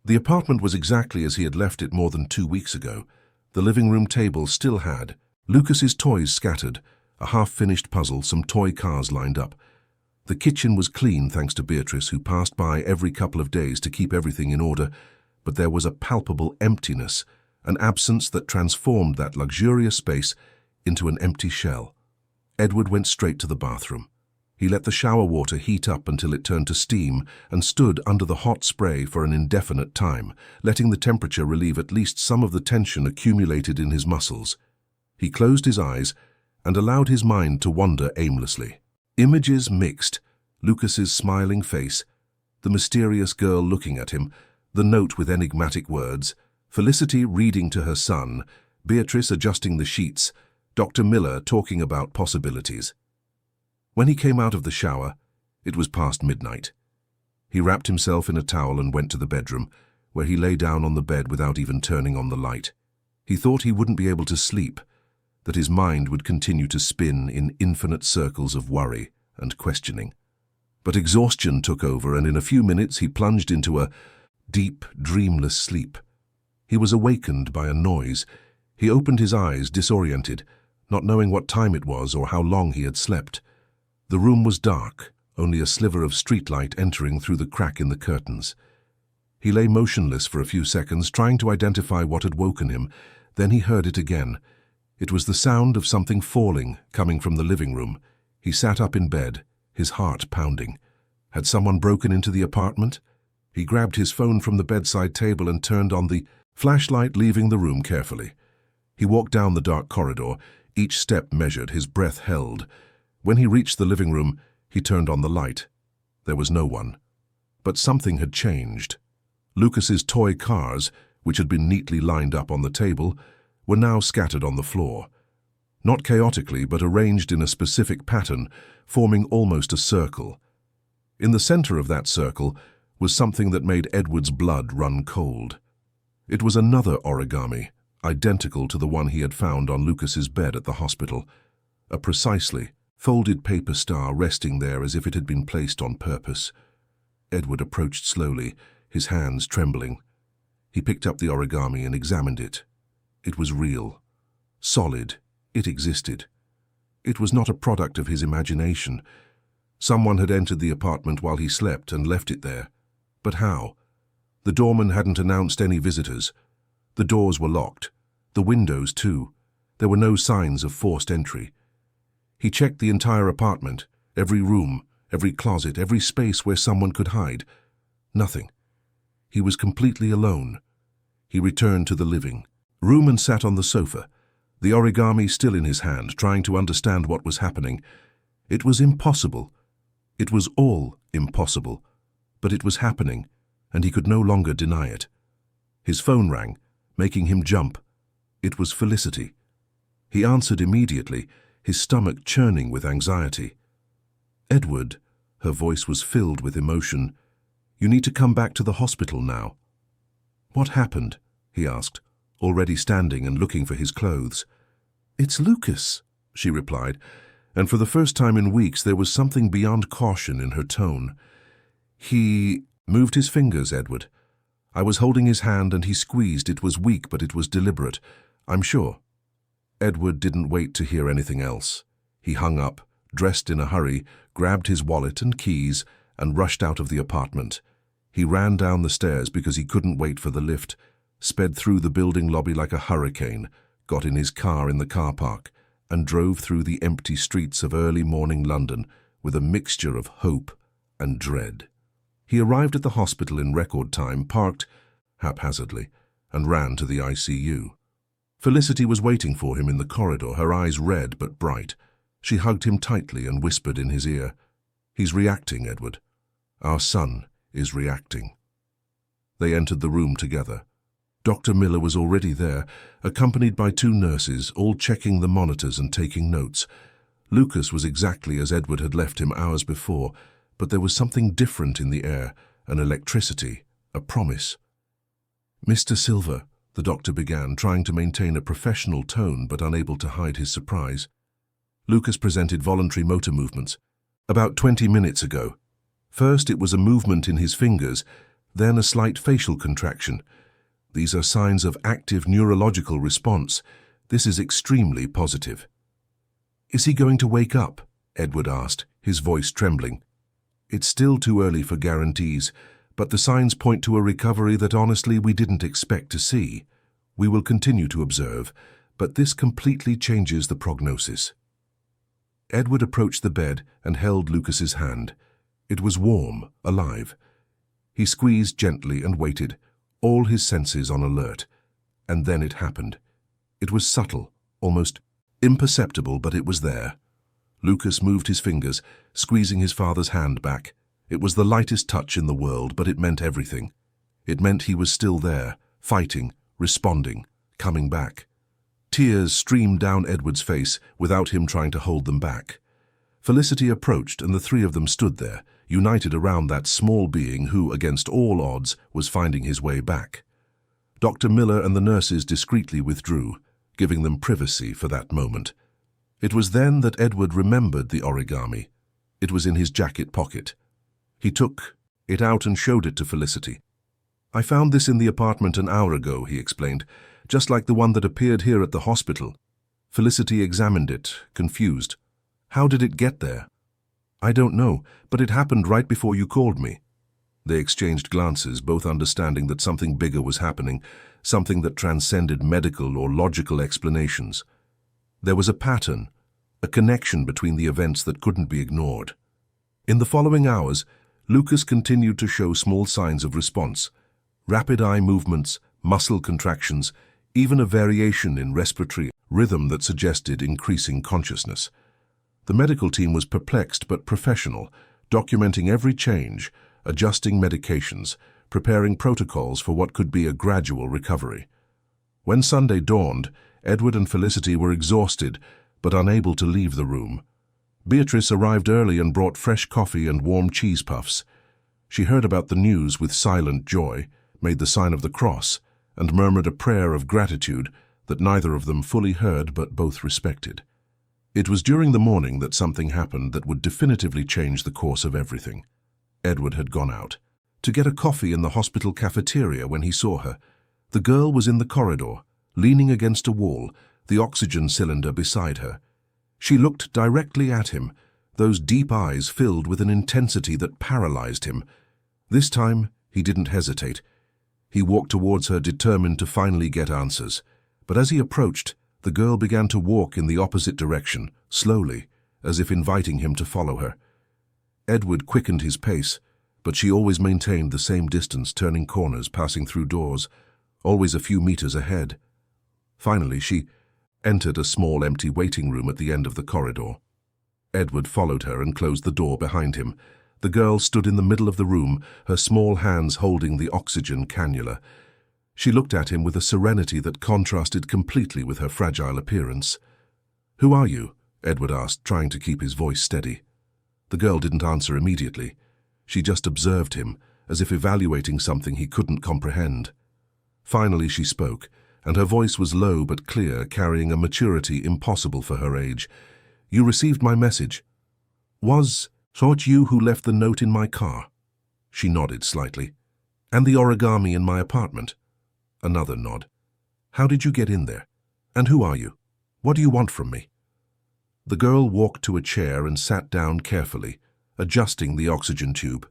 The apartment was exactly as he had left it more than 2 weeks ago. The living room table still had Lucas's toys scattered, a half-finished puzzle, some toy cars lined up. The kitchen was clean thanks to Beatrice, who passed by every couple of days to keep everything in order, but there was a palpable emptiness, an absence that transformed that luxurious space into an empty shell. Edward went straight to the bathroom. He let the shower water heat up until it turned to steam and stood under the hot spray for an indefinite time, letting the temperature relieve at least some of the tension accumulated in his muscles. He closed his eyes and allowed his mind to wander aimlessly. Images mixed: Lucas's smiling face, the mysterious girl looking at him, the note with enigmatic words, Felicity reading to her son, Beatrice adjusting the sheets, Dr. Miller talking about possibilities. When he came out of the shower, it was past midnight. He wrapped himself in a towel and went to the bedroom, where he lay down on the bed without even turning on the light. He thought he wouldn't be able to sleep, that his mind would continue to spin in infinite circles of worry and questioning. But exhaustion took over, and in a few minutes he plunged into a deep, dreamless sleep. He was awakened by a noise. He opened his eyes, disoriented, not knowing what time it was or how long he had slept. The room was dark, only a sliver of streetlight entering through the crack in the curtains. He lay motionless for a few seconds, trying to identify what had woken him. Then he heard it again. It was the sound of something falling, coming from the living room. He sat up in bed, his heart pounding. Had someone broken into the apartment? He grabbed his phone from the bedside table and turned on the flashlight, leaving the room carefully. He walked down the dark corridor, each step measured, his breath held. When he reached the living room, he turned on the light. There was no one. But something had changed. Lucas's toy cars, which had been neatly lined up on the table, were now scattered on the floor. Not chaotically, but arranged in a specific pattern, forming almost a circle. In the center of that circle was something that made Edward's blood run cold. It was another origami, identical to the one he had found on Lucas's bed at the hospital. A precisely folded paper star resting there as if it had been placed on purpose. Edward approached slowly, his hands trembling. He picked up the origami and examined it. It was real, solid. It existed. It was not a product of his imagination. Someone had entered the apartment while he slept and left it there. But how? The doorman hadn't announced any visitors. The doors were locked. The windows, too. There were no signs of forced entry. He checked the entire apartment, every room, every closet, every space where someone could hide. Nothing. He was completely alone. He returned to the living room and sat on the sofa, the origami still in his hand, trying to understand what was happening. It was impossible. It was all impossible. But it was happening, and he could no longer deny it. His phone rang, making him jump. It was Felicity. He answered immediately, his stomach churning with anxiety. "Edward," her voice was filled with emotion, "you need to come back to the hospital now." "What happened?" he asked, already standing and looking for his clothes. "It's Lucas," she replied, and for the first time in weeks there was something beyond caution in her tone. "He moved his fingers, Edward. I was holding his hand and he squeezed. It was weak, but it was deliberate, I'm sure." Edward didn't wait to hear anything else. He hung up, dressed in a hurry, grabbed his wallet and keys, and rushed out of the apartment. He ran down the stairs because he couldn't wait for the lift, sped through the building lobby like a hurricane, got in his car in the car park, and drove through the empty streets of early morning London with a mixture of hope and dread. He arrived at the hospital in record time, parked haphazardly, and ran to the ICU. Felicity was waiting for him in the corridor, her eyes red but bright. She hugged him tightly and whispered in his ear, "He's reacting, Edward. Our son is reacting." They entered the room together. Dr. Miller was already there, accompanied by 2 nurses, all checking the monitors and taking notes. Lucas was exactly as Edward had left him hours before, but there was something different in the air, an electricity, a promise. "Mr. Silver," the doctor began, trying to maintain a professional tone but unable to hide his surprise. Lucas presented voluntary motor movements. "About 20 minutes ago. First it was a movement in his fingers, then a slight facial contraction. These are signs of active neurological response. This is extremely positive. "Is he going to wake up?" Edward asked, his voice trembling. "It's still too early for guarantees, but the signs point to a recovery that honestly we didn't expect to see. We will continue to observe, but this completely changes the prognosis." Edward approached the bed and held Lucas's hand. It was warm, alive. He squeezed gently and waited, all his senses on alert. And then it happened. It was subtle, almost imperceptible, but it was there. Lucas moved his fingers, squeezing his father's hand back. It was the lightest touch in the world, but it meant everything. It meant he was still there, fighting, responding, coming back. Tears streamed down Edward's face without him trying to hold them back. Felicity approached, and the three of them stood there, united around that small being who, against all odds, was finding his way back. Dr. Miller and the nurses discreetly withdrew, giving them privacy for that moment. It was then that Edward remembered the origami. It was in his jacket pocket. He took it out and showed it to Felicity. "I found this in the apartment an hour ago," he explained, "just like the one that appeared here at the hospital." Felicity examined it, confused. "How did it get there?" "I don't know, but it happened right before you called me." They exchanged glances, both understanding that something bigger was happening, something that transcended medical or logical explanations. There was a pattern, a connection between the events that couldn't be ignored. In the following hours, Lucas continued to show small signs of response. Rapid eye movements, muscle contractions, even a variation in respiratory rhythm that suggested increasing consciousness. The medical team was perplexed but professional, documenting every change, adjusting medications, preparing protocols for what could be a gradual recovery. When Sunday dawned, Edward and Felicity were exhausted but unable to leave the room. Beatrice arrived early and brought fresh coffee and warm cheese puffs. She heard about the news with silent joy, made the sign of the cross, and murmured a prayer of gratitude that neither of them fully heard but both respected. It was during the morning that something happened that would definitively change the course of everything. Edward had gone out to get a coffee in the hospital cafeteria when he saw her. The girl was in the corridor, leaning against a wall, the oxygen cylinder beside her. She looked directly at him, those deep eyes filled with an intensity that paralyzed him. This time, he didn't hesitate. He walked towards her, determined to finally get answers. But as he approached, the girl began to walk in the opposite direction, slowly, as if inviting him to follow her. Edward quickened his pace, but she always maintained the same distance, turning corners, passing through doors, always a few meters ahead. Finally, she entered a small empty waiting room at the end of the corridor. Edward followed her and closed the door behind him. The girl stood in the middle of the room, her small hands holding the oxygen cannula. She looked at him with a serenity that contrasted completely with her fragile appearance. "Who are you?" Edward asked, trying to keep his voice steady. The girl didn't answer immediately. She just observed him, as if evaluating something he couldn't comprehend. Finally she spoke, and her voice was low but clear, carrying a maturity impossible for her age. "You received my message. So it you who left the note in my car?" She nodded slightly. "And the origami in my apartment?" Another nod. "How did you get in there? And who are you? What do you want from me?" The girl walked to a chair and sat down carefully, adjusting the oxygen tube.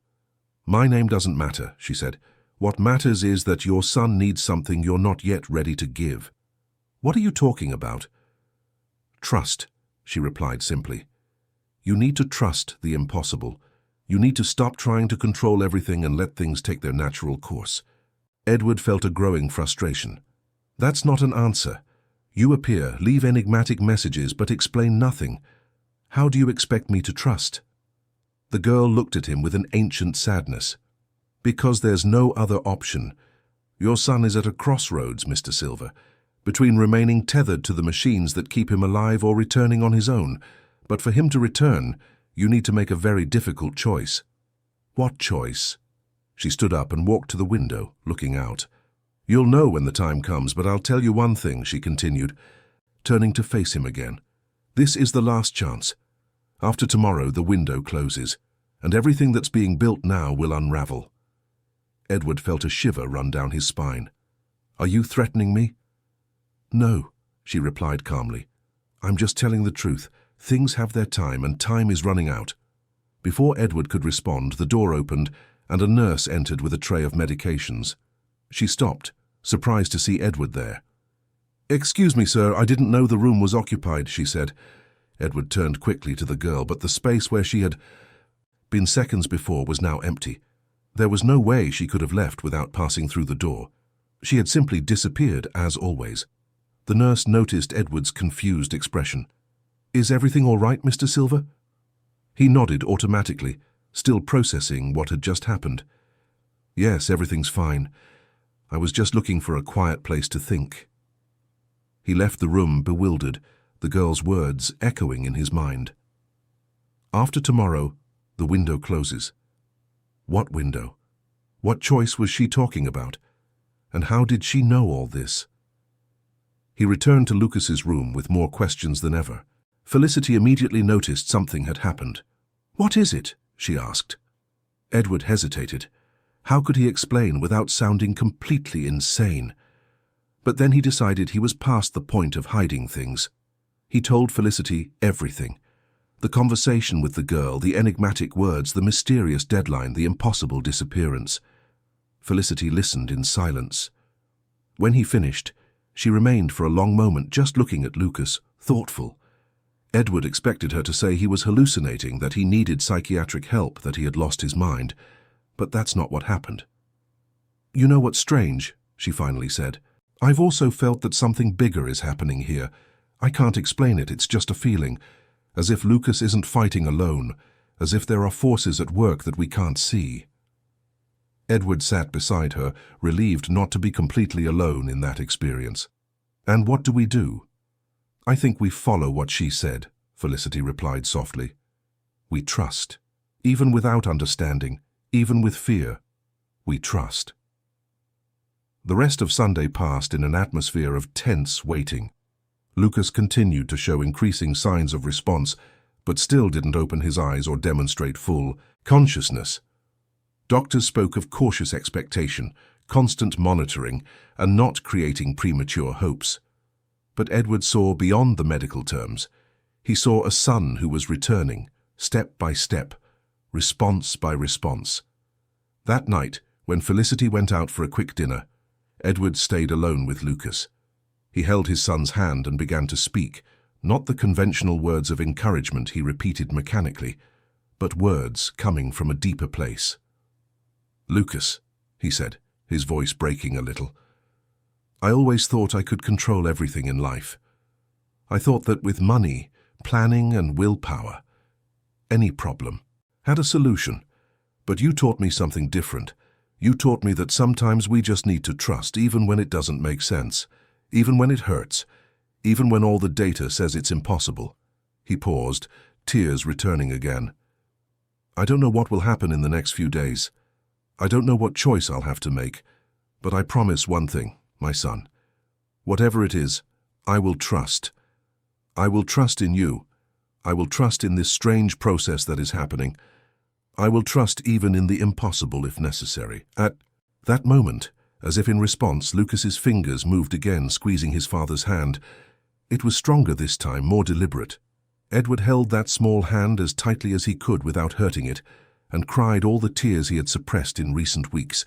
"My name doesn't matter," she said. "What matters is that your son needs something you're not yet ready to give." "What are you talking about?" "Trust," she replied simply. "You need to trust the impossible. You need to stop trying to control everything and let things take their natural course." Edward felt a growing frustration. "That's not an answer. You appear, leave enigmatic messages, but explain nothing. How do you expect me to trust?" The girl looked at him with an ancient sadness. "Because there's no other option. Your son is at a crossroads, Mr. Silver, between remaining tethered to the machines that keep him alive or returning on his own. But for him to return, you need to make a very difficult choice." "What choice?" She stood up and walked to the window, looking out. "You'll know when the time comes, but I'll tell you one thing," she continued, turning to face him again. "This is the last chance. After tomorrow, the window closes, and everything that's being built now will unravel." Edward felt a shiver run down his spine. "Are you threatening me?" "No," she replied calmly. "I'm just telling the truth. Things have their time, and time is running out." Before Edward could respond, the door opened, and a nurse entered with a tray of medications. She stopped, surprised to see Edward there. "Excuse me, sir, I didn't know the room was occupied," she said. Edward turned quickly to the girl, but the space where she had been seconds before was now empty. There was no way she could have left without passing through the door. She had simply disappeared, as always. The nurse noticed Edward's confused expression. "Is everything all right, Mr. Silver?" He nodded automatically, still processing what had just happened. "Yes, everything's fine. I was just looking for a quiet place to think." He left the room bewildered, the girl's words echoing in his mind. After tomorrow, the window closes. What window? What choice was she talking about? And how did she know all this? He returned to Lucas's room with more questions than ever. Felicity immediately noticed something had happened. "What is it?" she asked. Edward hesitated. How could he explain without sounding completely insane? But then he decided he was past the point of hiding things. He told Felicity everything. The conversation with the girl, the enigmatic words, the mysterious deadline, the impossible disappearance. Felicity listened in silence. When he finished, she remained for a long moment just looking at Lucas, thoughtful. Edward expected her to say he was hallucinating, that he needed psychiatric help, that he had lost his mind. But that's not what happened. "You know what's strange?" she finally said. "I've also felt that something bigger is happening here. I can't explain it, it's just a feeling. As if Lucas isn't fighting alone, as if there are forces at work that we can't see." Edward sat beside her, relieved not to be completely alone in that experience. "And what do we do?" "I think we follow what she said," Felicity replied softly. "We trust. Even without understanding, even with fear, we trust." The rest of Sunday passed in an atmosphere of tense waiting. Lucas continued to show increasing signs of response, but still didn't open his eyes or demonstrate full consciousness. Doctors spoke of cautious expectation, constant monitoring, and not creating premature hopes. But Edward saw beyond the medical terms. He saw a son who was returning, step by step, response by response. That night, when Felicity went out for a quick dinner, Edward stayed alone with Lucas. He held his son's hand and began to speak, not the conventional words of encouragement he repeated mechanically, but words coming from a deeper place. "Lucas," he said, his voice breaking a little, "I always thought I could control everything in life. I thought that with money, planning and willpower, any problem had a solution. But you taught me something different. You taught me that sometimes we just need to trust, even when it doesn't make sense, even when it hurts, even when all the data says it's impossible." He paused, tears returning again. "I don't know what will happen in the next few days. I don't know what choice I'll have to make, but I promise one thing, my son. Whatever it is, I will trust. I will trust in you. I will trust in this strange process that is happening. I will trust even in the impossible if necessary." At that moment, as if in response, Lucas's fingers moved again, squeezing his father's hand. It was stronger this time, more deliberate. Edward held that small hand as tightly as he could without hurting it, and cried all the tears he had suppressed in recent weeks.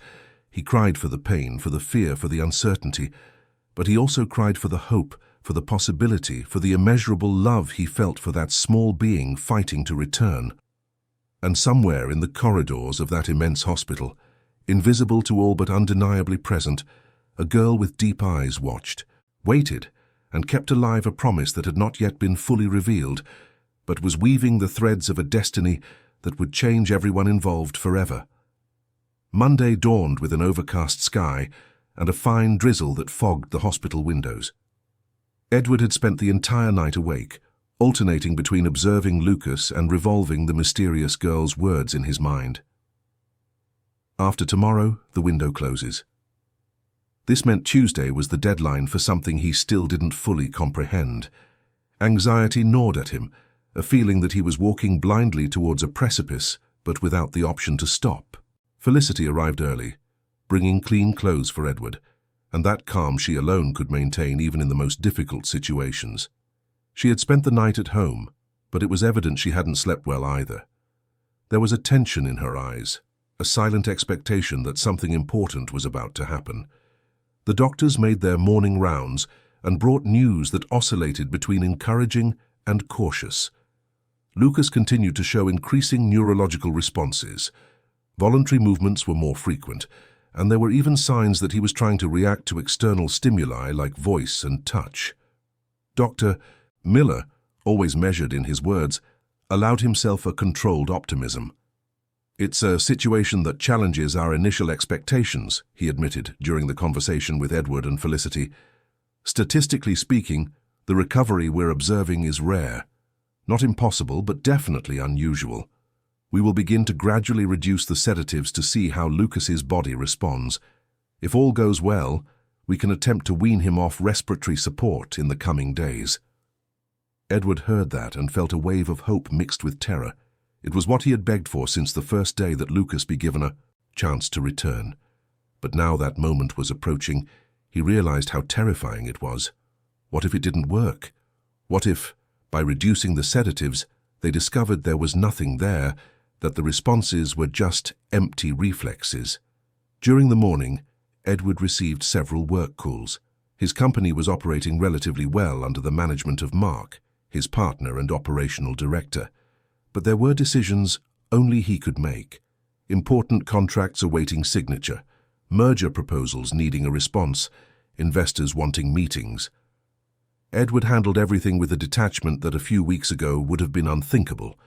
He cried for the pain, for the fear, for the uncertainty, but he also cried for the hope, for the possibility, for the immeasurable love he felt for that small being fighting to return. And somewhere in the corridors of that immense hospital, invisible to all but undeniably present, a girl with deep eyes watched, waited, and kept alive a promise that had not yet been fully revealed, but was weaving the threads of a destiny that would change everyone involved forever. Monday dawned with an overcast sky and a fine drizzle that fogged the hospital windows. Edward had spent the entire night awake, alternating between observing Lucas and revolving the mysterious girl's words in his mind. After tomorrow, the window closes. This meant Tuesday was the deadline for something he still didn't fully comprehend. Anxiety gnawed at him, a feeling that he was walking blindly towards a precipice, but without the option to stop. Felicity arrived early. bringing clean clothes for Edward, and that calm she alone could maintain even in the most difficult situations. She had spent the night at home, but it was evident she hadn't slept well either. There was a tension in her eyes, a silent expectation that something important was about to happen. The doctors made their morning rounds and brought news that oscillated between encouraging and cautious. Lucas continued to show increasing neurological responses. Voluntary movements were more frequent, and there were even signs that he was trying to react to external stimuli like voice and touch. Dr. Miller, always measured in his words, allowed himself a controlled optimism. "It's a situation that challenges our initial expectations," he admitted during the conversation with Edward and Felicity. "Statistically speaking, the recovery we're observing is rare. Not impossible, but definitely unusual. We will begin to gradually reduce the sedatives to see how Lucas's body responds. If all goes well, we can attempt to wean him off respiratory support in the coming days." Edward heard that and felt a wave of hope mixed with terror. It was what he had begged for since the first day that Lucas be given a chance to return. But now that moment was approaching, he realized how terrifying it was. What if it didn't work? What if, by reducing the sedatives, they discovered there was nothing there, that the responses were just empty reflexes? During the morning, Edward received several work calls. His company was operating relatively well under the management of Mark, his partner and operational director. But there were decisions only he could make. Important contracts awaiting signature, merger proposals needing a response, investors wanting meetings. Edward handled everything with a detachment that a few weeks ago would have been unthinkable.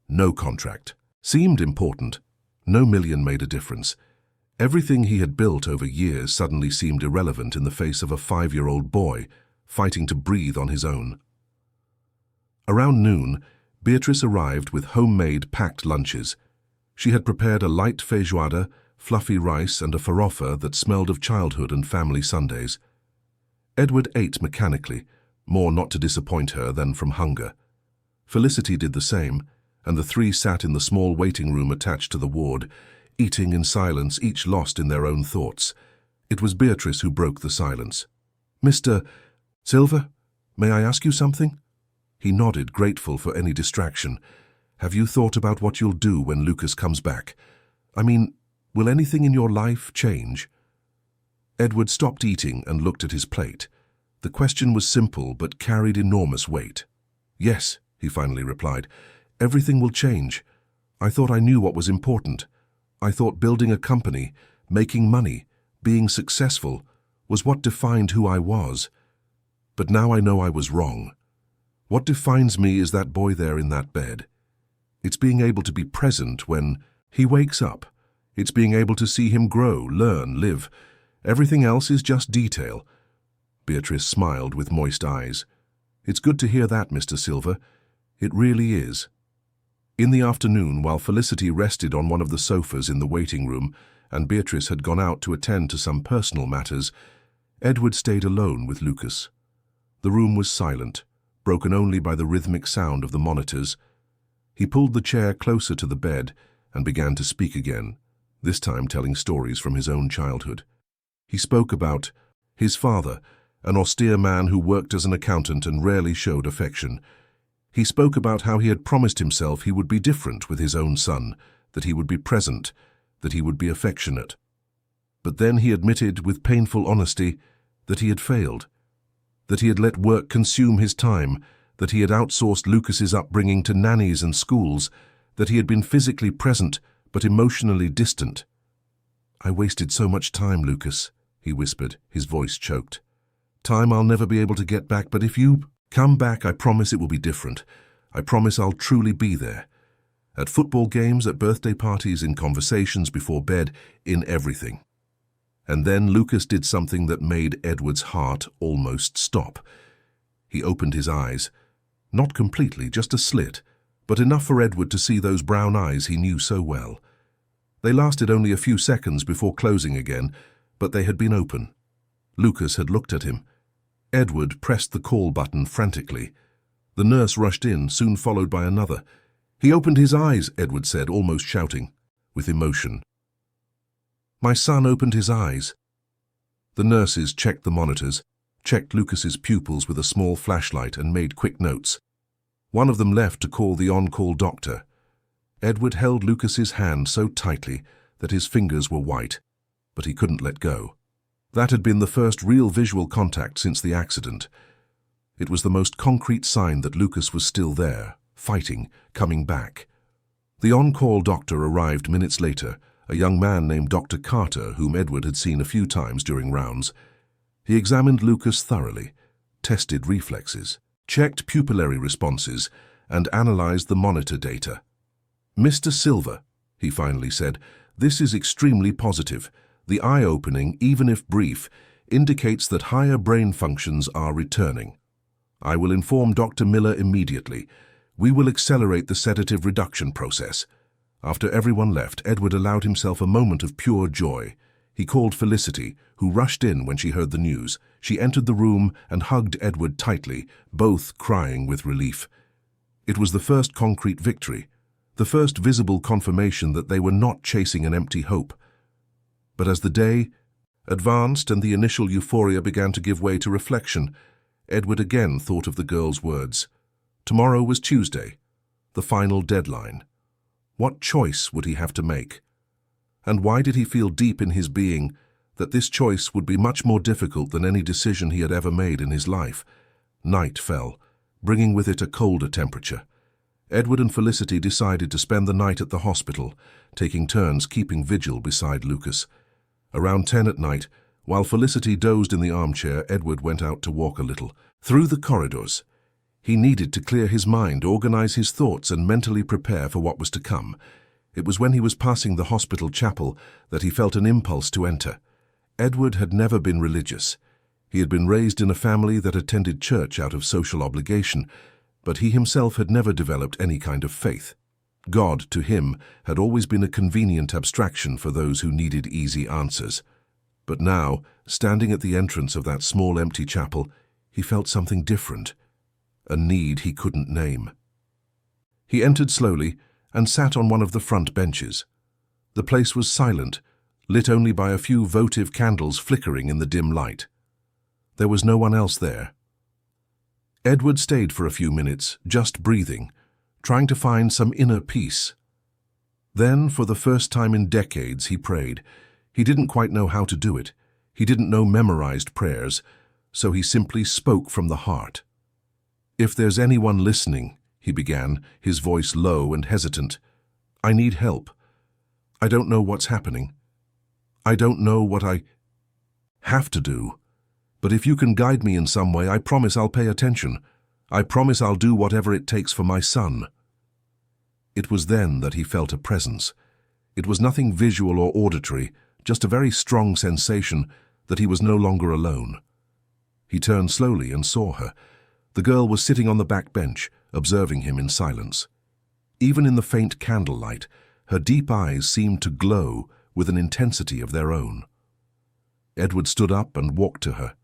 No contract seemed important. No million made a difference. Everything he had built over years suddenly seemed irrelevant in the face of a 5-year-old boy fighting to breathe on his own. Around noon, Beatrice arrived with homemade packed lunches. She had prepared a light feijoada, fluffy rice and a farofa that smelled of childhood and family Sundays. Edward ate mechanically, more not to disappoint her than from hunger. Felicity did the same, and the three sat in the small waiting room attached to the ward, eating in silence, each lost in their own thoughts. It was Beatrice who broke the silence. "Mr. Silver, may I ask you something?" He nodded, grateful for any distraction. "Have you thought about what you'll do when Lucas comes back? I mean, will anything in your life change?" Edward stopped eating and looked at his plate. The question was simple but carried enormous weight. "Yes," he finally replied. "Everything will change. I thought I knew what was important. I thought building a company, making money, being successful, was what defined who I was. But now I know I was wrong. What defines me is that boy there in that bed. It's being able to be present when he wakes up. It's being able to see him grow, learn, live. Everything else is just detail." Beatrice smiled with moist eyes. "It's good to hear that, Mr. Silver. It really is." In the afternoon, while Felicity rested on one of the sofas in the waiting room and Beatrice had gone out to attend to some personal matters, Edward stayed alone with Lucas. The room was silent, broken only by the rhythmic sound of the monitors. He pulled the chair closer to the bed and began to speak again, this time telling stories from his own childhood. He spoke about his father, an austere man who worked as an accountant and rarely showed affection. He spoke about how he had promised himself he would be different with his own son, that he would be present, that he would be affectionate. But then he admitted with painful honesty that he had failed, that he had let work consume his time, that he had outsourced Lucas's upbringing to nannies and schools, that he had been physically present but emotionally distant. "I wasted so much time, Lucas," he whispered, his voice choked. "Time I'll never be able to get back, but if you come back, I promise it will be different. I promise I'll truly be there. At football games, at birthday parties, in conversations before bed, in everything." And then Lucas did something that made Edward's heart almost stop. He opened his eyes. Not completely, just a slit, but enough for Edward to see those brown eyes he knew so well. They lasted only a few seconds before closing again, but they had been open. Lucas had looked at him. Edward pressed the call button frantically. The nurse rushed in, soon followed by another. "He opened his eyes," Edward said, almost shouting, with emotion. My son opened his eyes. The nurses checked the monitors, checked Lucas's pupils with a small flashlight and made quick notes. One of them left to call the on-call doctor. Edward held Lucas's hand so tightly that his fingers were white, but he couldn't let go. That had been the first real visual contact since the accident. It was the most concrete sign that Lucas was still there, fighting, coming back. The on-call doctor arrived minutes later, a young man named Dr. Carter, whom Edward had seen a few times during rounds. He examined Lucas thoroughly, tested reflexes, checked pupillary responses, and analyzed the monitor data. "Mr. Silver," he finally said, "this is extremely positive. The eye opening, even if brief, indicates that higher brain functions are returning. I will inform Dr. Miller immediately. We will accelerate the sedative reduction process." After everyone left, Edward allowed himself a moment of pure joy. He called Felicity, who rushed in when she heard the news. She entered the room and hugged Edward tightly, both crying with relief. It was the first concrete victory, the first visible confirmation that they were not chasing an empty hope. But as the day advanced and the initial euphoria began to give way to reflection, Edward again thought of the girl's words. Tomorrow was Tuesday, the final deadline. What choice would he have to make? And why did he feel deep in his being that this choice would be much more difficult than any decision he had ever made in his life? Night fell, bringing with it a colder temperature. Edward and Felicity decided to spend the night at the hospital, taking turns keeping vigil beside Lucas. Around 10 at night, while Felicity dozed in the armchair, Edward went out to walk a little, through the corridors. He needed to clear his mind, organize his thoughts, and mentally prepare for what was to come. It was when he was passing the hospital chapel that he felt an impulse to enter. Edward had never been religious. He had been raised in a family that attended church out of social obligation, but he himself had never developed any kind of faith. God, to him, had always been a convenient abstraction for those who needed easy answers. But now, standing at the entrance of that small empty chapel, he felt something different. A need he couldn't name. He entered slowly and sat on one of the front benches. The place was silent, lit only by a few votive candles flickering in the dim light. There was no one else there. Edward stayed for a few minutes, just breathing, trying to find some inner peace. Then, for the first time in decades, he prayed. He didn't quite know how to do it. He didn't know memorized prayers, so he simply spoke from the heart. "If there's anyone listening," he began, his voice low and hesitant, "I need help. I don't know what's happening. I don't know what I have to do. But if you can guide me in some way, I promise I'll pay attention. I promise I'll do whatever it takes for my son." It was then that he felt a presence. It was nothing visual or auditory, just a very strong sensation that he was no longer alone. He turned slowly and saw her. The girl was sitting on the back bench, observing him in silence. Even in the faint candlelight, her deep eyes seemed to glow with an intensity of their own. Edward stood up and walked to her.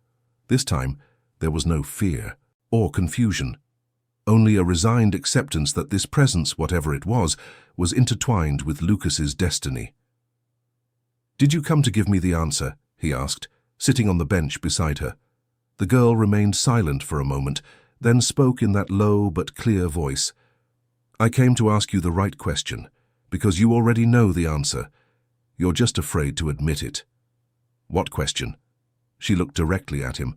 This time, there was no fear or confusion, only a resigned acceptance that this presence, whatever it was intertwined with Lucas's destiny. "Did you come to give me the answer?" he asked, sitting on the bench beside her. The girl remained silent for a moment, then spoke in that low but clear voice. "I came to ask you the right question, because you already know the answer. You're just afraid to admit it." "What question?" She looked directly at him.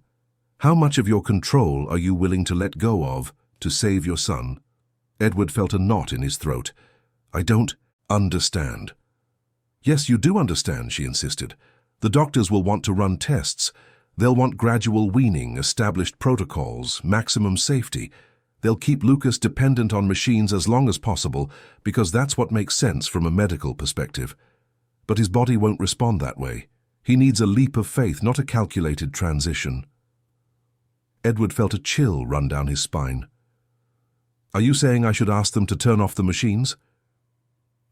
"How much of your control are you willing to let go of to save your son?" Edward felt a knot in his throat. "I don't understand." "Yes, you do understand," she insisted. "The doctors will want to run tests. They'll want gradual weaning, established protocols, maximum safety. They'll keep Lucas dependent on machines as long as possible because that's what makes sense from a medical perspective. But his body won't respond that way. He needs a leap of faith, not a calculated transition." Edward felt a chill run down his spine. "Are you saying I should ask them to turn off the machines?"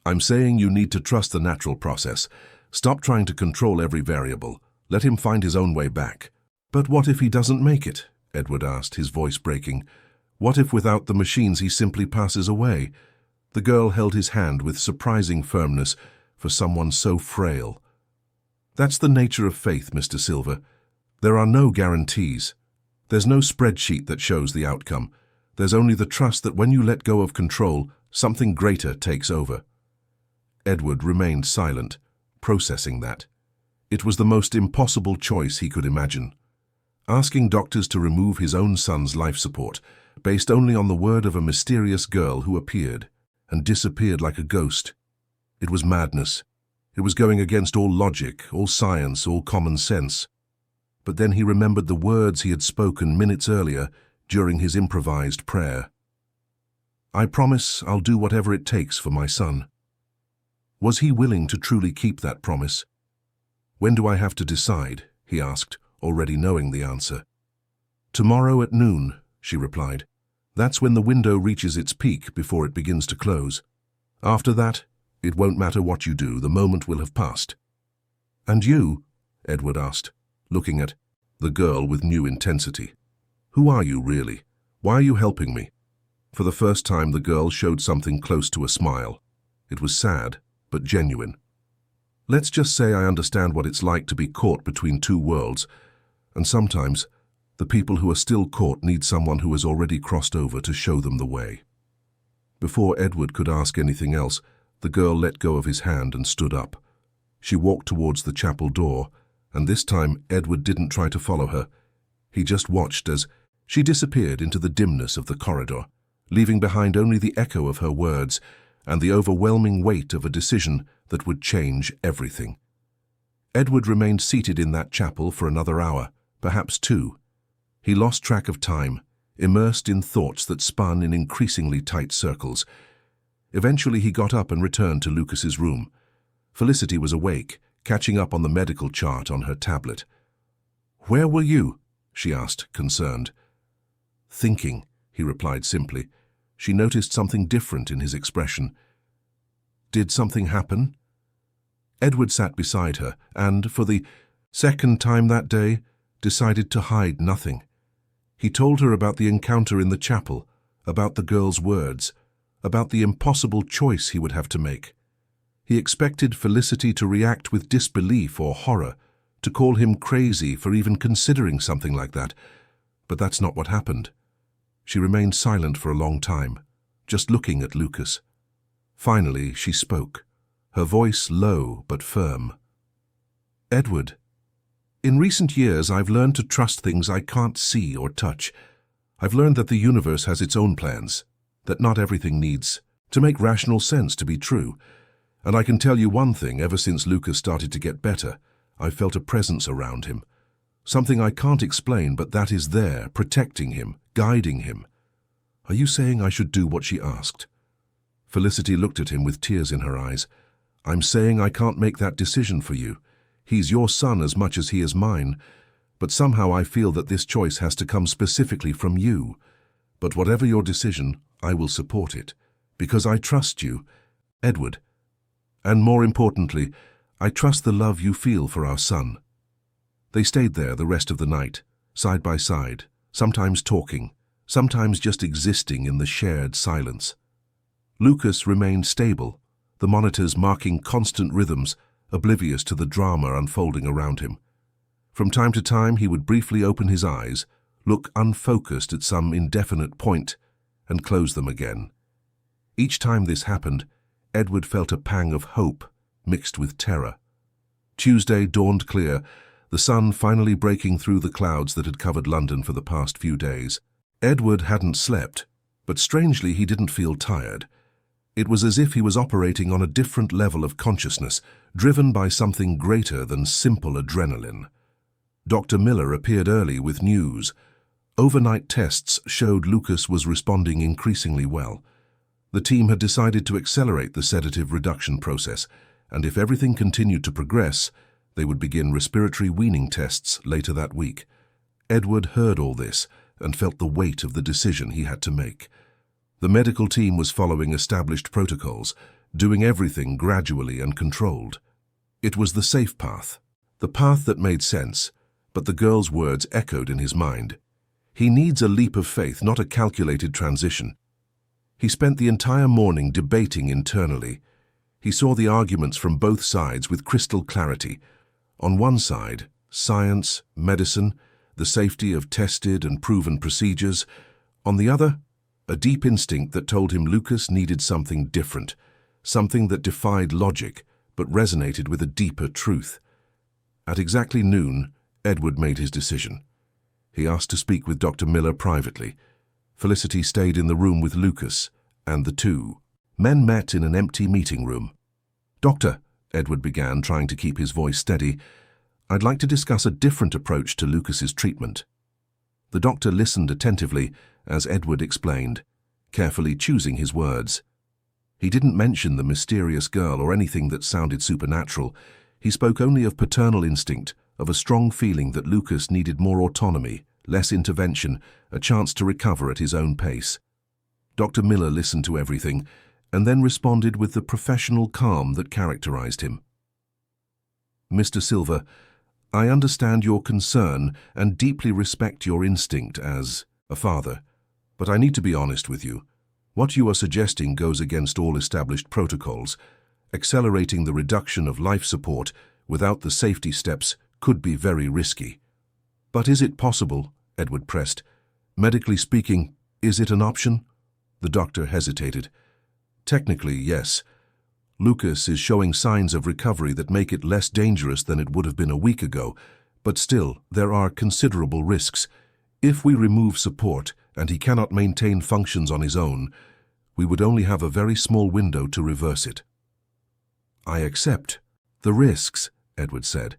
"I'm saying you need to trust the natural process. Stop trying to control every variable. Let him find his own way back." "But what if he doesn't make it?" Edward asked, his voice breaking. "What if without the machines he simply passes away?" The girl held his hand with surprising firmness for someone so frail. That's the nature of faith, Mr. Silver. There are no guarantees. There's no spreadsheet that shows the outcome. There's only the trust that when you let go of control, something greater takes over. Edward remained silent, processing that. It was the most impossible choice he could imagine. Asking doctors to remove his own son's life support, based only on the word of a mysterious girl who appeared and disappeared like a ghost. It was madness. It was going against all logic, all science, all common sense. But then he remembered the words he had spoken minutes earlier during his improvised prayer. I promise I'll do whatever it takes for my son. Was he willing to truly keep that promise? When do I have to decide? He asked, already knowing the answer. Tomorrow at noon, she replied. That's when the window reaches its peak before it begins to close. After that, it won't matter what you do, the moment will have passed. And you? Edward asked, looking at the girl with new intensity. Who are you, really? Why are you helping me? For the first time, the girl showed something close to a smile. It was sad, but genuine. Let's just say I understand what it's like to be caught between two worlds, and sometimes the people who are still caught need someone who has already crossed over to show them the way. Before Edward could ask anything else, the girl let go of his hand and stood up. She walked towards the chapel door, and this time Edward didn't try to follow her. He just watched as she disappeared into the dimness of the corridor, leaving behind only the echo of her words and the overwhelming weight of a decision that would change everything. Edward remained seated in that chapel for another hour, perhaps two. He lost track of time, immersed in thoughts that spun in increasingly tight circles. Eventually he got up and returned to Lucas's room. Felicity was awake, catching up on the medical chart on her tablet. "Where were you?" she asked, concerned. "Thinking," he replied simply. She noticed something different in his expression. "Did something happen?" Edward sat beside her and, for the second time that day, decided to hide nothing. He told her about the encounter in the chapel, about the girl's words, about the impossible choice he would have to make. He expected Felicity to react with disbelief or horror, to call him crazy for even considering something like that, but that's not what happened. She remained silent for a long time, just looking at Lucas. Finally, she spoke, her voice low but firm. "Edward, in recent years I've learned to trust things I can't see or touch. I've learned that the universe has its own plans, that not everything needs to make rational sense to be true. And I can tell you one thing, ever since Lucas started to get better, I've felt a presence around him. Something I can't explain, but that is there, protecting him, guiding him." "Are you saying I should do what she asked?" Felicity looked at him with tears in her eyes. "I'm saying I can't make that decision for you. He's your son as much as he is mine, but somehow I feel that this choice has to come specifically from you. But whatever your decision, I will support it, because I trust you, Edward. And more importantly, I trust the love you feel for our son." They stayed there the rest of the night, side by side, sometimes talking, sometimes just existing in the shared silence. Lucas remained stable, the monitors marking constant rhythms, oblivious to the drama unfolding around him. From time to time he would briefly open his eyes, look unfocused at some indefinite point, and close them again. Each time this happened, Edward felt a pang of hope mixed with terror. Tuesday dawned clear, the sun finally breaking through the clouds that had covered London for the past few days. Edward hadn't slept, but strangely he didn't feel tired. It was as if he was operating on a different level of consciousness, driven by something greater than simple adrenaline. Dr. Miller appeared early with news. Overnight tests showed Lucas was responding increasingly well. The team had decided to accelerate the sedative reduction process, and if everything continued to progress, they would begin respiratory weaning tests later that week. Edward heard all this and felt the weight of the decision he had to make. The medical team was following established protocols, doing everything gradually and controlled. It was the safe path, the path that made sense, but the girl's words echoed in his mind. He needs a leap of faith, not a calculated transition. He spent the entire morning debating internally. He saw the arguments from both sides with crystal clarity. On one side, science, medicine, the safety of tested and proven procedures. On the other, a deep instinct that told him Lucas needed something different, something that defied logic but resonated with a deeper truth. At exactly noon, Edward made his decision. He asked to speak with Dr. Miller privately. Felicity stayed in the room with Lucas, and the two men met in an empty meeting room. "Doctor," Edward began, trying to keep his voice steady, "I'd like to discuss a different approach to Lucas's treatment." The doctor listened attentively as Edward explained, carefully choosing his words. He didn't mention the mysterious girl or anything that sounded supernatural. He spoke only of paternal instinct, of a strong feeling that Lucas needed more autonomy, less intervention, a chance to recover at his own pace. Dr. Miller listened to everything and then responded with the professional calm that characterized him. "Mr. Silver, I understand your concern and deeply respect your instinct as a father, but I need to be honest with you. What you are suggesting goes against all established protocols. Accelerating the reduction of life support without the safety steps could be very risky." "But is it possible?" Edward pressed. "Medically speaking, is it an option?" The doctor hesitated. "Technically, yes. Lucas is showing signs of recovery that make it less dangerous than it would have been a week ago, but still, there are considerable risks. If we remove support and he cannot maintain functions on his own, we would only have a very small window to reverse it." "I accept the risks," Edward said,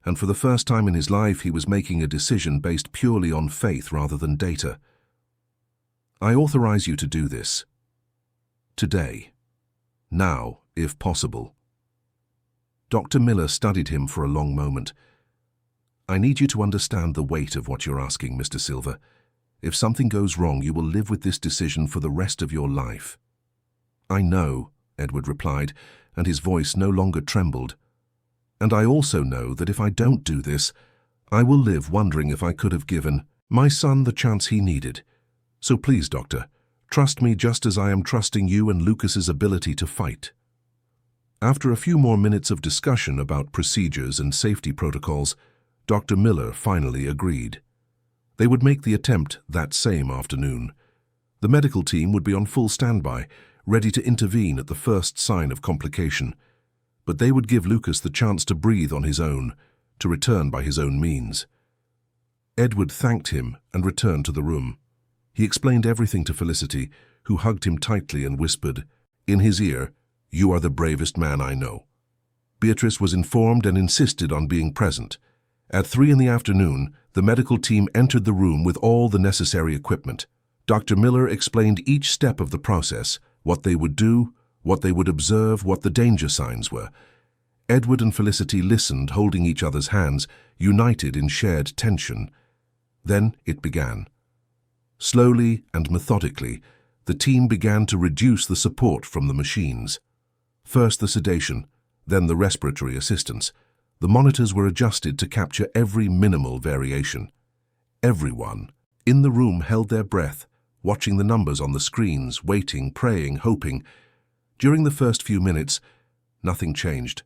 and for the first time in his life he was making a decision based purely on faith rather than data. "I authorize you to do this. Today. Now, if possible." Dr. Miller studied him for a long moment. "I need you to understand the weight of what you're asking, Mr. Silver. If something goes wrong, you will live with this decision for the rest of your life." "I know," Edward replied, and his voice no longer trembled. "And I also know that if I don't do this, I will live wondering if I could have given my son the chance he needed. So please, Doctor, trust me just as I am trusting you and Lucas's ability to fight." After a few more minutes of discussion about procedures and safety protocols, Dr. Miller finally agreed. They would make the attempt that same afternoon. The medical team would be on full standby, ready to intervene at the first sign of complication. But they would give Lucas the chance to breathe on his own, to return by his own means. Edward thanked him and returned to the room. He explained everything to Felicity, who hugged him tightly and whispered in his ear, "You are the bravest man I know." Beatrice was informed and insisted on being present. At 3 in the afternoon, the medical team entered the room with all the necessary equipment. Dr. Miller explained each step of the process, what they would do, what they would observe, what the danger signs were. Edward and Felicity listened, holding each other's hands, united in shared tension. Then it began. Slowly and methodically, the team began to reduce the support from the machines. First the sedation, then the respiratory assistance. The monitors were adjusted to capture every minimal variation. Everyone in the room held their breath, watching the numbers on the screens, waiting, praying, hoping. During the first few minutes, nothing changed.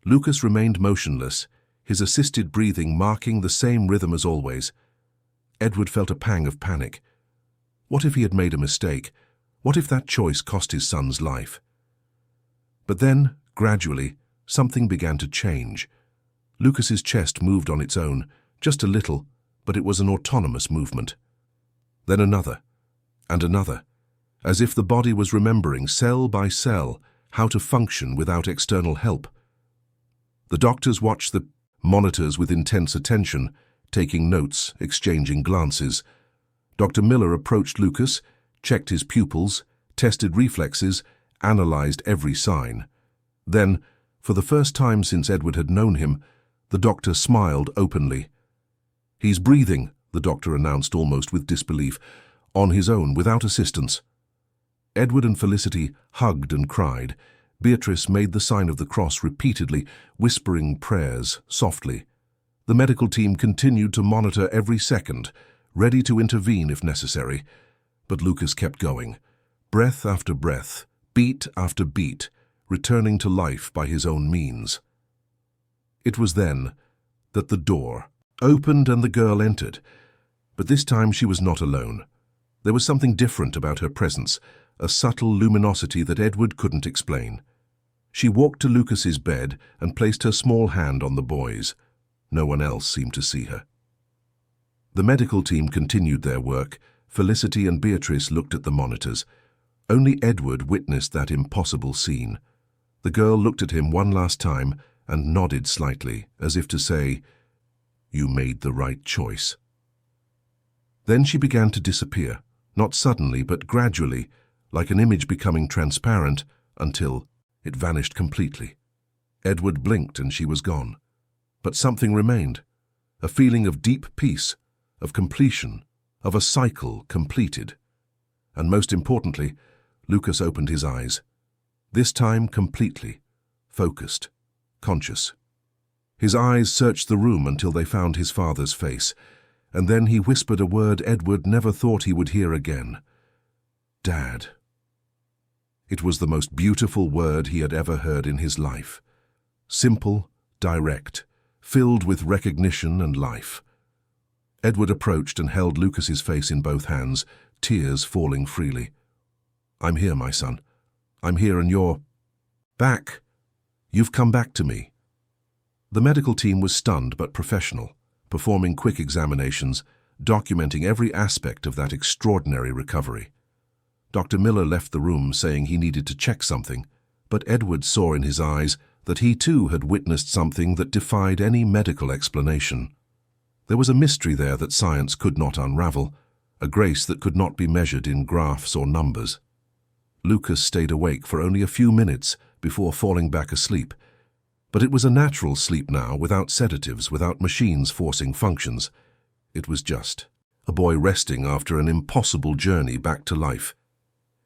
Lucas remained motionless, his assisted breathing marking the same rhythm as always. Edward felt a pang of panic. What if he had made a mistake? What if that choice cost his son's life? But then, gradually, something began to change. Lucas's chest moved on its own, just a little, but it was an autonomous movement. Then another, and another, as if the body was remembering cell by cell how to function without external help. The doctors watched the monitors with intense attention, taking notes, exchanging glances. Dr. Miller approached Lucas, checked his pupils, tested reflexes, analyzed every sign. Then, for the first time since Edward had known him, the doctor smiled openly. "He's breathing," the doctor announced almost with disbelief, "on his own, without assistance." Edward and Felicity hugged and cried. Beatrice made the sign of the cross repeatedly, whispering prayers softly. The medical team continued to monitor every second, ready to intervene if necessary. But Lucas kept going, breath after breath, beat after beat, returning to life by his own means. It was then that the door opened and the girl entered. But this time she was not alone. There was something different about her presence, a subtle luminosity that Edward couldn't explain. She walked to Lucas's bed and placed her small hand on the boy's. No one else seemed to see her. The medical team continued their work. Felicity and Beatrice looked at the monitors. Only Edward witnessed that impossible scene. The girl looked at him one last time and nodded slightly, as if to say, "You made the right choice." Then she began to disappear, not suddenly but gradually, like an image becoming transparent, until it vanished completely. Edward blinked and she was gone. But something remained, a feeling of deep peace, of completion, of a cycle completed. And most importantly, Lucas opened his eyes. This time completely, focused, conscious. His eyes searched the room until they found his father's face, and then he whispered a word Edward never thought he would hear again. Dad. It was the most beautiful word he had ever heard in his life. Simple, direct, filled with recognition and life. Edward approached and held Lucas's face in both hands, tears falling freely. "I'm here, my son. I'm here and you're back. You've come back to me." The medical team was stunned but professional, performing quick examinations, documenting every aspect of that extraordinary recovery. Dr. Miller left the room saying he needed to check something, but Edward saw in his eyes that he too had witnessed something that defied any medical explanation. There was a mystery there that science could not unravel, a grace that could not be measured in graphs or numbers. Lucas stayed awake for only a few minutes before falling back asleep. But it was a natural sleep now, without sedatives, without machines forcing functions. It was just a boy resting after an impossible journey back to life.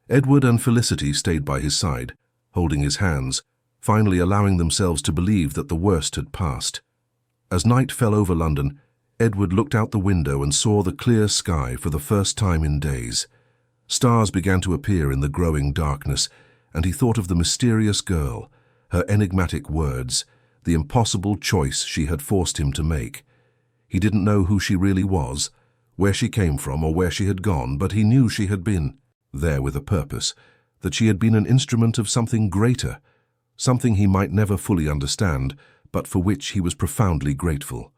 Edward and Felicity stayed by his side, holding his hands, finally allowing themselves to believe that the worst had passed. As night fell over London, Edward looked out the window and saw the clear sky for the first time in days. Stars began to appear in the growing darkness, and he thought of the mysterious girl, her enigmatic words, the impossible choice she had forced him to make. He didn't know who she really was, where she came from or where she had gone, but he knew she had been there with a purpose, that she had been an instrument of something greater, something he might never fully understand, but for which he was profoundly grateful.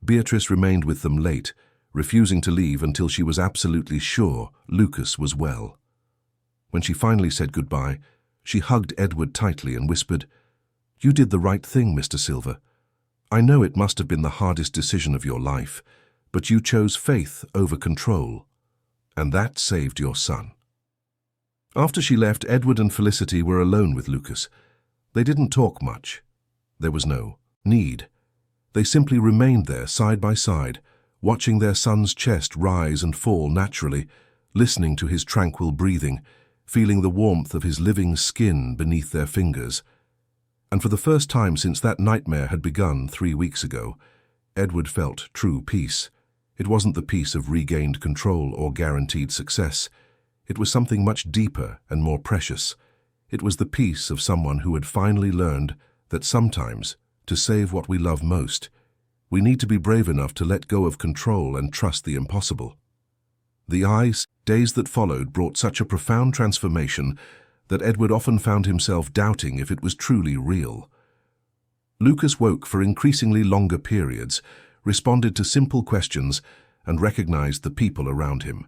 Beatrice remained with them late, refusing to leave until she was absolutely sure Lucas was well. When she finally said goodbye, she hugged Edward tightly and whispered, "You did the right thing, Mr. Silver. I know it must have been the hardest decision of your life, but you chose faith over control, and that saved your son." After she left, Edward and Felicity were alone with Lucas. They didn't talk much. There was no need. They simply remained there side by side, watching their son's chest rise and fall naturally, listening to his tranquil breathing, feeling the warmth of his living skin beneath their fingers. And for the first time since that nightmare had begun 3 weeks ago, Edward felt true peace. It wasn't the peace of regained control or guaranteed success. It was something much deeper and more precious. It was the peace of someone who had finally learned that sometimes, to save what we love most, we need to be brave enough to let go of control and trust the impossible. The days that followed brought such a profound transformation that Edward often found himself doubting if it was truly real. Lucas woke for increasingly longer periods, responded to simple questions, and recognized the people around him.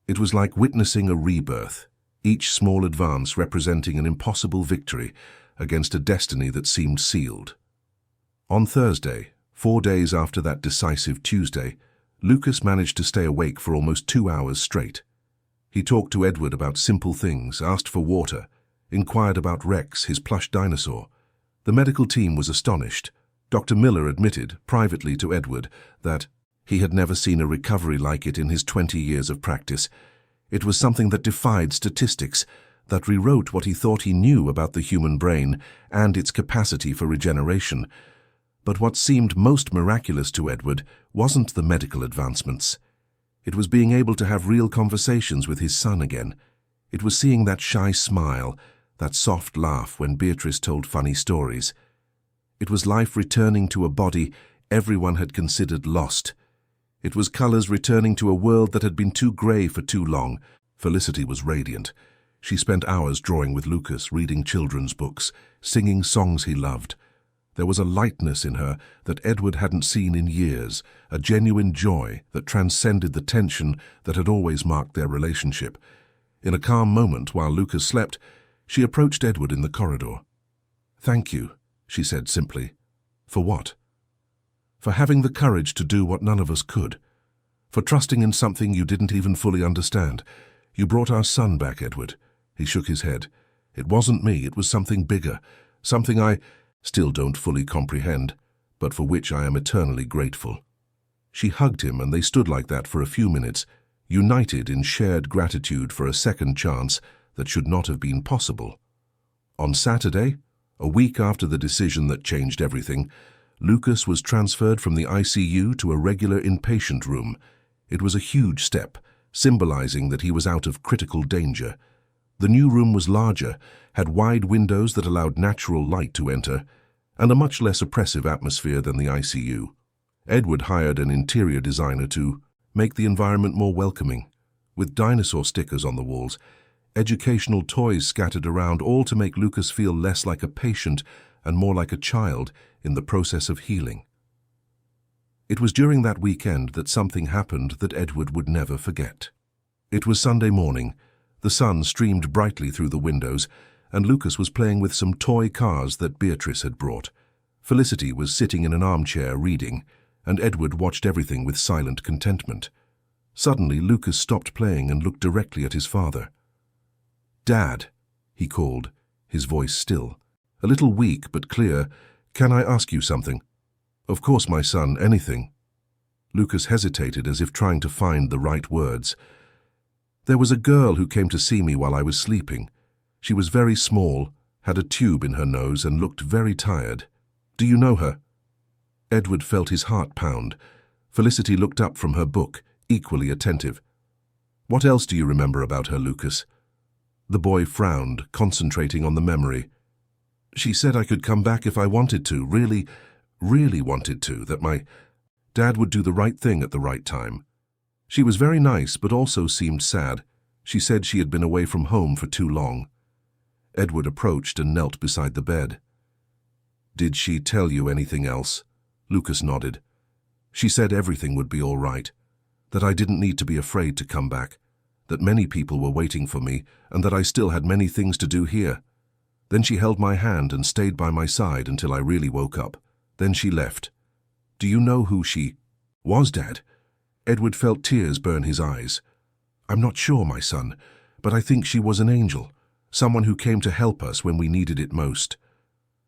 It was like witnessing a rebirth, each small advance representing an impossible victory against a destiny that seemed sealed. On Thursday, 4 days after that decisive Tuesday, Lucas managed to stay awake for almost 2 hours straight. He talked to Edward about simple things, asked for water, inquired about Rex, his plush dinosaur. The medical team was astonished. Dr. Miller admitted, privately to Edward, that he had never seen a recovery like it in his 20 years of practice. It was something that defied statistics, that rewrote what he thought he knew about the human brain and its capacity for regeneration. But what seemed most miraculous to Edward wasn't the medical advancements. It was being able to have real conversations with his son again. It was seeing that shy smile, that soft laugh when Beatrice told funny stories. It was life returning to a body everyone had considered lost. It was colors returning to a world that had been too grey for too long. Felicity was radiant. She spent hours drawing with Lucas, reading children's books, singing songs he loved. There was a lightness in her that Edward hadn't seen in years, a genuine joy that transcended the tension that had always marked their relationship. In a calm moment while Lucas slept, she approached Edward in the corridor. "Thank you," she said simply. "For what?" "For having the courage to do what none of us could. For trusting in something you didn't even fully understand. You brought our son back, Edward." He shook his head. "It wasn't me, it was something bigger, something I still don't fully comprehend, but for which I am eternally grateful." She hugged him, and they stood like that for a few minutes, united in shared gratitude for a second chance that should not have been possible. On Saturday, a week after the decision that changed everything, Lucas was transferred from the ICU to a regular inpatient room. It was a huge step, symbolizing that he was out of critical danger. The new room was larger, had wide windows that allowed natural light to enter, and a much less oppressive atmosphere than the ICU. Edward hired an interior designer to make the environment more welcoming, with dinosaur stickers on the walls, educational toys scattered around, all to make Lucas feel less like a patient and more like a child in the process of healing. It was during that weekend that something happened that Edward would never forget. It was Sunday morning. The sun streamed brightly through the windows, and Lucas was playing with some toy cars that Beatrice had brought. Felicity was sitting in an armchair reading, and Edward watched everything with silent contentment. Suddenly, Lucas stopped playing and looked directly at his father. "Dad," he called, his voice still, a little weak but clear. "Can I ask you something?" "Of course, my son, anything." Lucas hesitated as if trying to find the right words. "There was a girl who came to see me while I was sleeping. She was very small, had a tube in her nose, and looked very tired. Do you know her?" Edward felt his heart pound. Felicity looked up from her book, equally attentive. "What else do you remember about her, Lucas?" The boy frowned, concentrating on the memory. "She said I could come back if I wanted to, really wanted to, that my dad would do the right thing at the right time. She was very nice, but also seemed sad. She said she had been away from home for too long." Edward approached and knelt beside the bed. "Did she tell you anything else?" Lucas nodded. "She said everything would be all right, that I didn't need to be afraid to come back, that many people were waiting for me, and that I still had many things to do here. Then she held my hand and stayed by my side until I really woke up. Then she left. Do you know who she was, Dad?" Edward felt tears burn his eyes. "I'm not sure, my son, but I think she was an angel, someone who came to help us when we needed it most."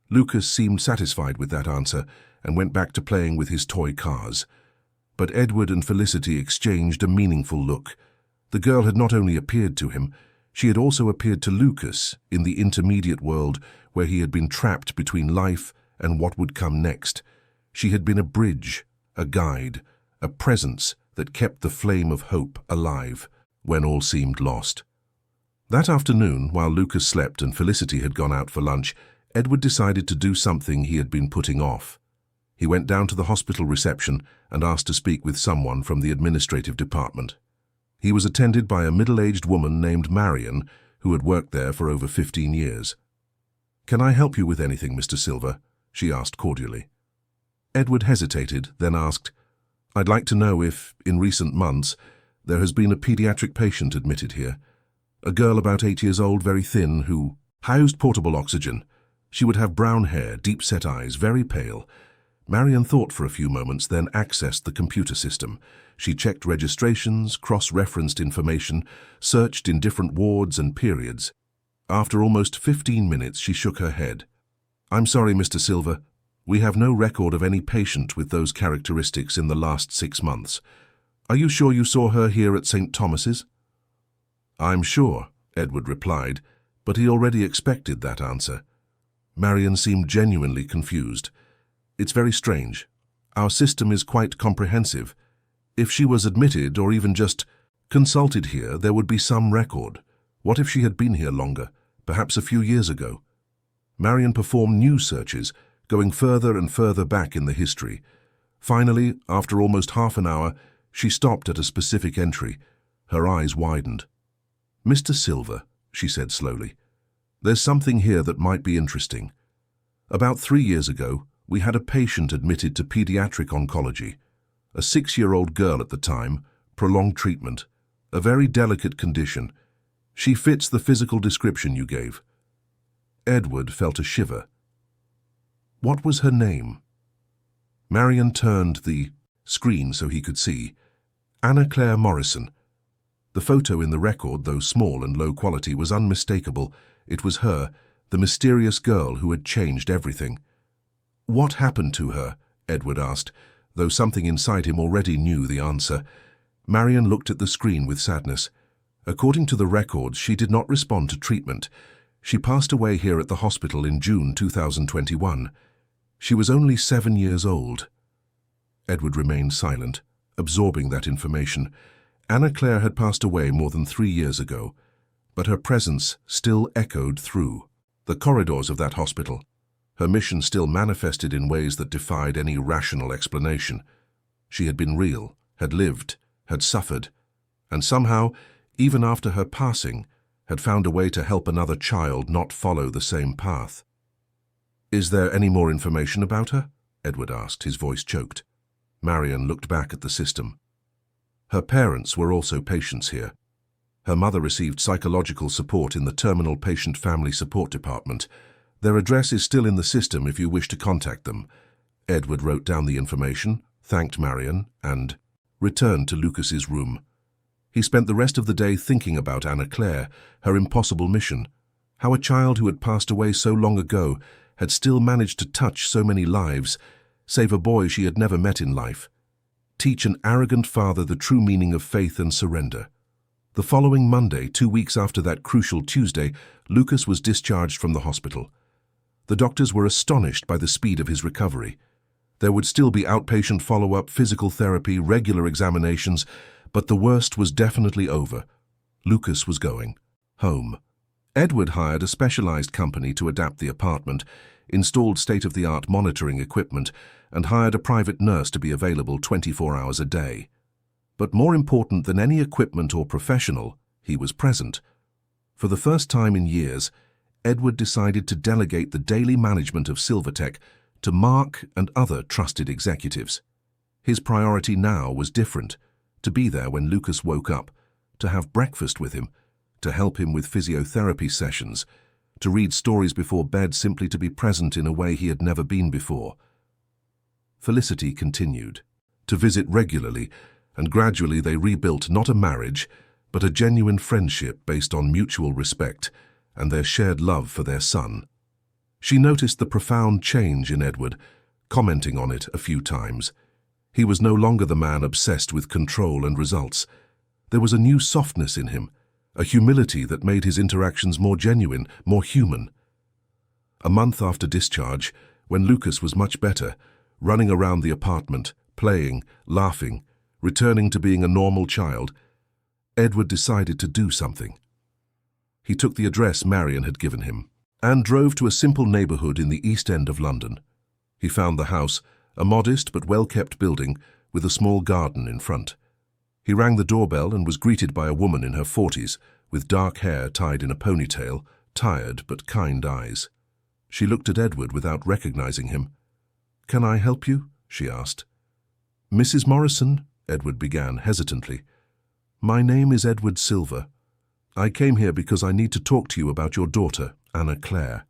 Lucas seemed satisfied with that answer and went back to playing with his toy cars. But Edward and Felicity exchanged a meaningful look. The girl had not only appeared to him, she had also appeared to Lucas in the intermediate world where he had been trapped between life and what would come next. She had been a bridge, a guide, a presence that kept the flame of hope alive when all seemed lost. That afternoon, while Lucas slept and Felicity had gone out for lunch, Edward decided to do something he had been putting off. He went down to the hospital reception and asked to speak with someone from the administrative department. He was attended by a middle-aged woman named Marion, who had worked there for over 15 years. "Can I help you with anything, Mr. Silver?" she asked cordially. Edward hesitated, then asked, "I'd like to know if, in recent months, there has been a pediatric patient admitted here. A girl about 8 years old, very thin, who housed portable oxygen. She would have brown hair, deep-set eyes, very pale." Marion thought for a few moments, then accessed the computer system. She checked registrations, cross-referenced information, searched in different wards and periods. After almost 15 minutes, she shook her head. "I'm sorry, Mr. Silver. We have no record of any patient with those characteristics in the last 6 months. Are you sure you saw her here at St. Thomas's?" "I'm sure," Edward replied, but he already expected that answer. Marion seemed genuinely confused. "It's very strange. Our system is quite comprehensive. If she was admitted or even just consulted here, there would be some record. What if she had been here longer, perhaps a few years ago?" Marion performed new searches, going further and further back in the history. Finally, after almost half an hour, she stopped at a specific entry. Her eyes widened. "Mr. Silver," she said slowly, "there's something here that might be interesting. About 3 years ago, we had a patient admitted to pediatric oncology. A 6-year-old girl at the time, prolonged treatment, a very delicate condition. She fits the physical description you gave." Edward felt a shiver. "What was her name?" Marion turned the screen so he could see. "Anna Claire Morrison." The photo in the record, though small and low quality, was unmistakable. It was her, the mysterious girl who had changed everything. "What happened to her?" Edward asked, though something inside him already knew the answer. Marion looked at the screen with sadness. According to the records, she did not respond to treatment. She passed away here at the hospital in June 2021. She was only 7 years old. Edward remained silent, absorbing that information. Anna Claire had passed away more than 3 years ago, but her presence still echoed through the corridors of that hospital. Her mission still manifested in ways that defied any rational explanation. She had been real, had lived, had suffered, and somehow, even after her passing, had found a way to help another child not follow the same path. "Is there any more information about her?" Edward asked, his voice choked. Marion looked back at the system. Her parents were also patients here. Her mother received psychological support in the Terminal Patient Family Support Department. Their address is still in the system if you wish to contact them. Edward wrote down the information, thanked Marion, and returned to Lucas's room. He spent the rest of the day thinking about Anna Claire, her impossible mission, how a child who had passed away so long ago had still managed to touch so many lives, save a boy she had never met in life, teach an arrogant father the true meaning of faith and surrender. The following Monday, 2 weeks after that crucial Tuesday, Lucas was discharged from the hospital. The doctors were astonished by the speed of his recovery. There would still be outpatient follow-up, physical therapy, regular examinations, but the worst was definitely over. Lucas was going home. Edward hired a specialized company to adapt the apartment, installed state-of-the-art monitoring equipment, and hired a private nurse to be available 24 hours a day. But more important than any equipment or professional, he was present. For the first time in years, Edward decided to delegate the daily management of Silvertech to Mark and other trusted executives. His priority now was different: to be there when Lucas woke up, to have breakfast with him, to help him with physiotherapy sessions, to read stories before bed, simply to be present in a way he had never been before. Felicity continued to visit regularly, and gradually they rebuilt not a marriage, but a genuine friendship based on mutual respect and their shared love for their son. She noticed the profound change in Edward, commenting on it a few times. He was no longer the man obsessed with control and results. There was a new softness in him, a humility that made his interactions more genuine, more human. A month after discharge, when Lucas was much better, running around the apartment, playing, laughing, returning to being a normal child, Edward decided to do something. He took the address Marion had given him and drove to a simple neighborhood in the East End of London. He found the house, a modest but well-kept building with a small garden in front. He rang the doorbell and was greeted by a woman in her 40s, with dark hair tied in a ponytail, tired but kind eyes. She looked at Edward without recognizing him. "Can I help you?" she asked. "Mrs. Morrison," Edward began hesitantly. "My name is Edward Silver. I came here because I need to talk to you about your daughter, Anna Claire."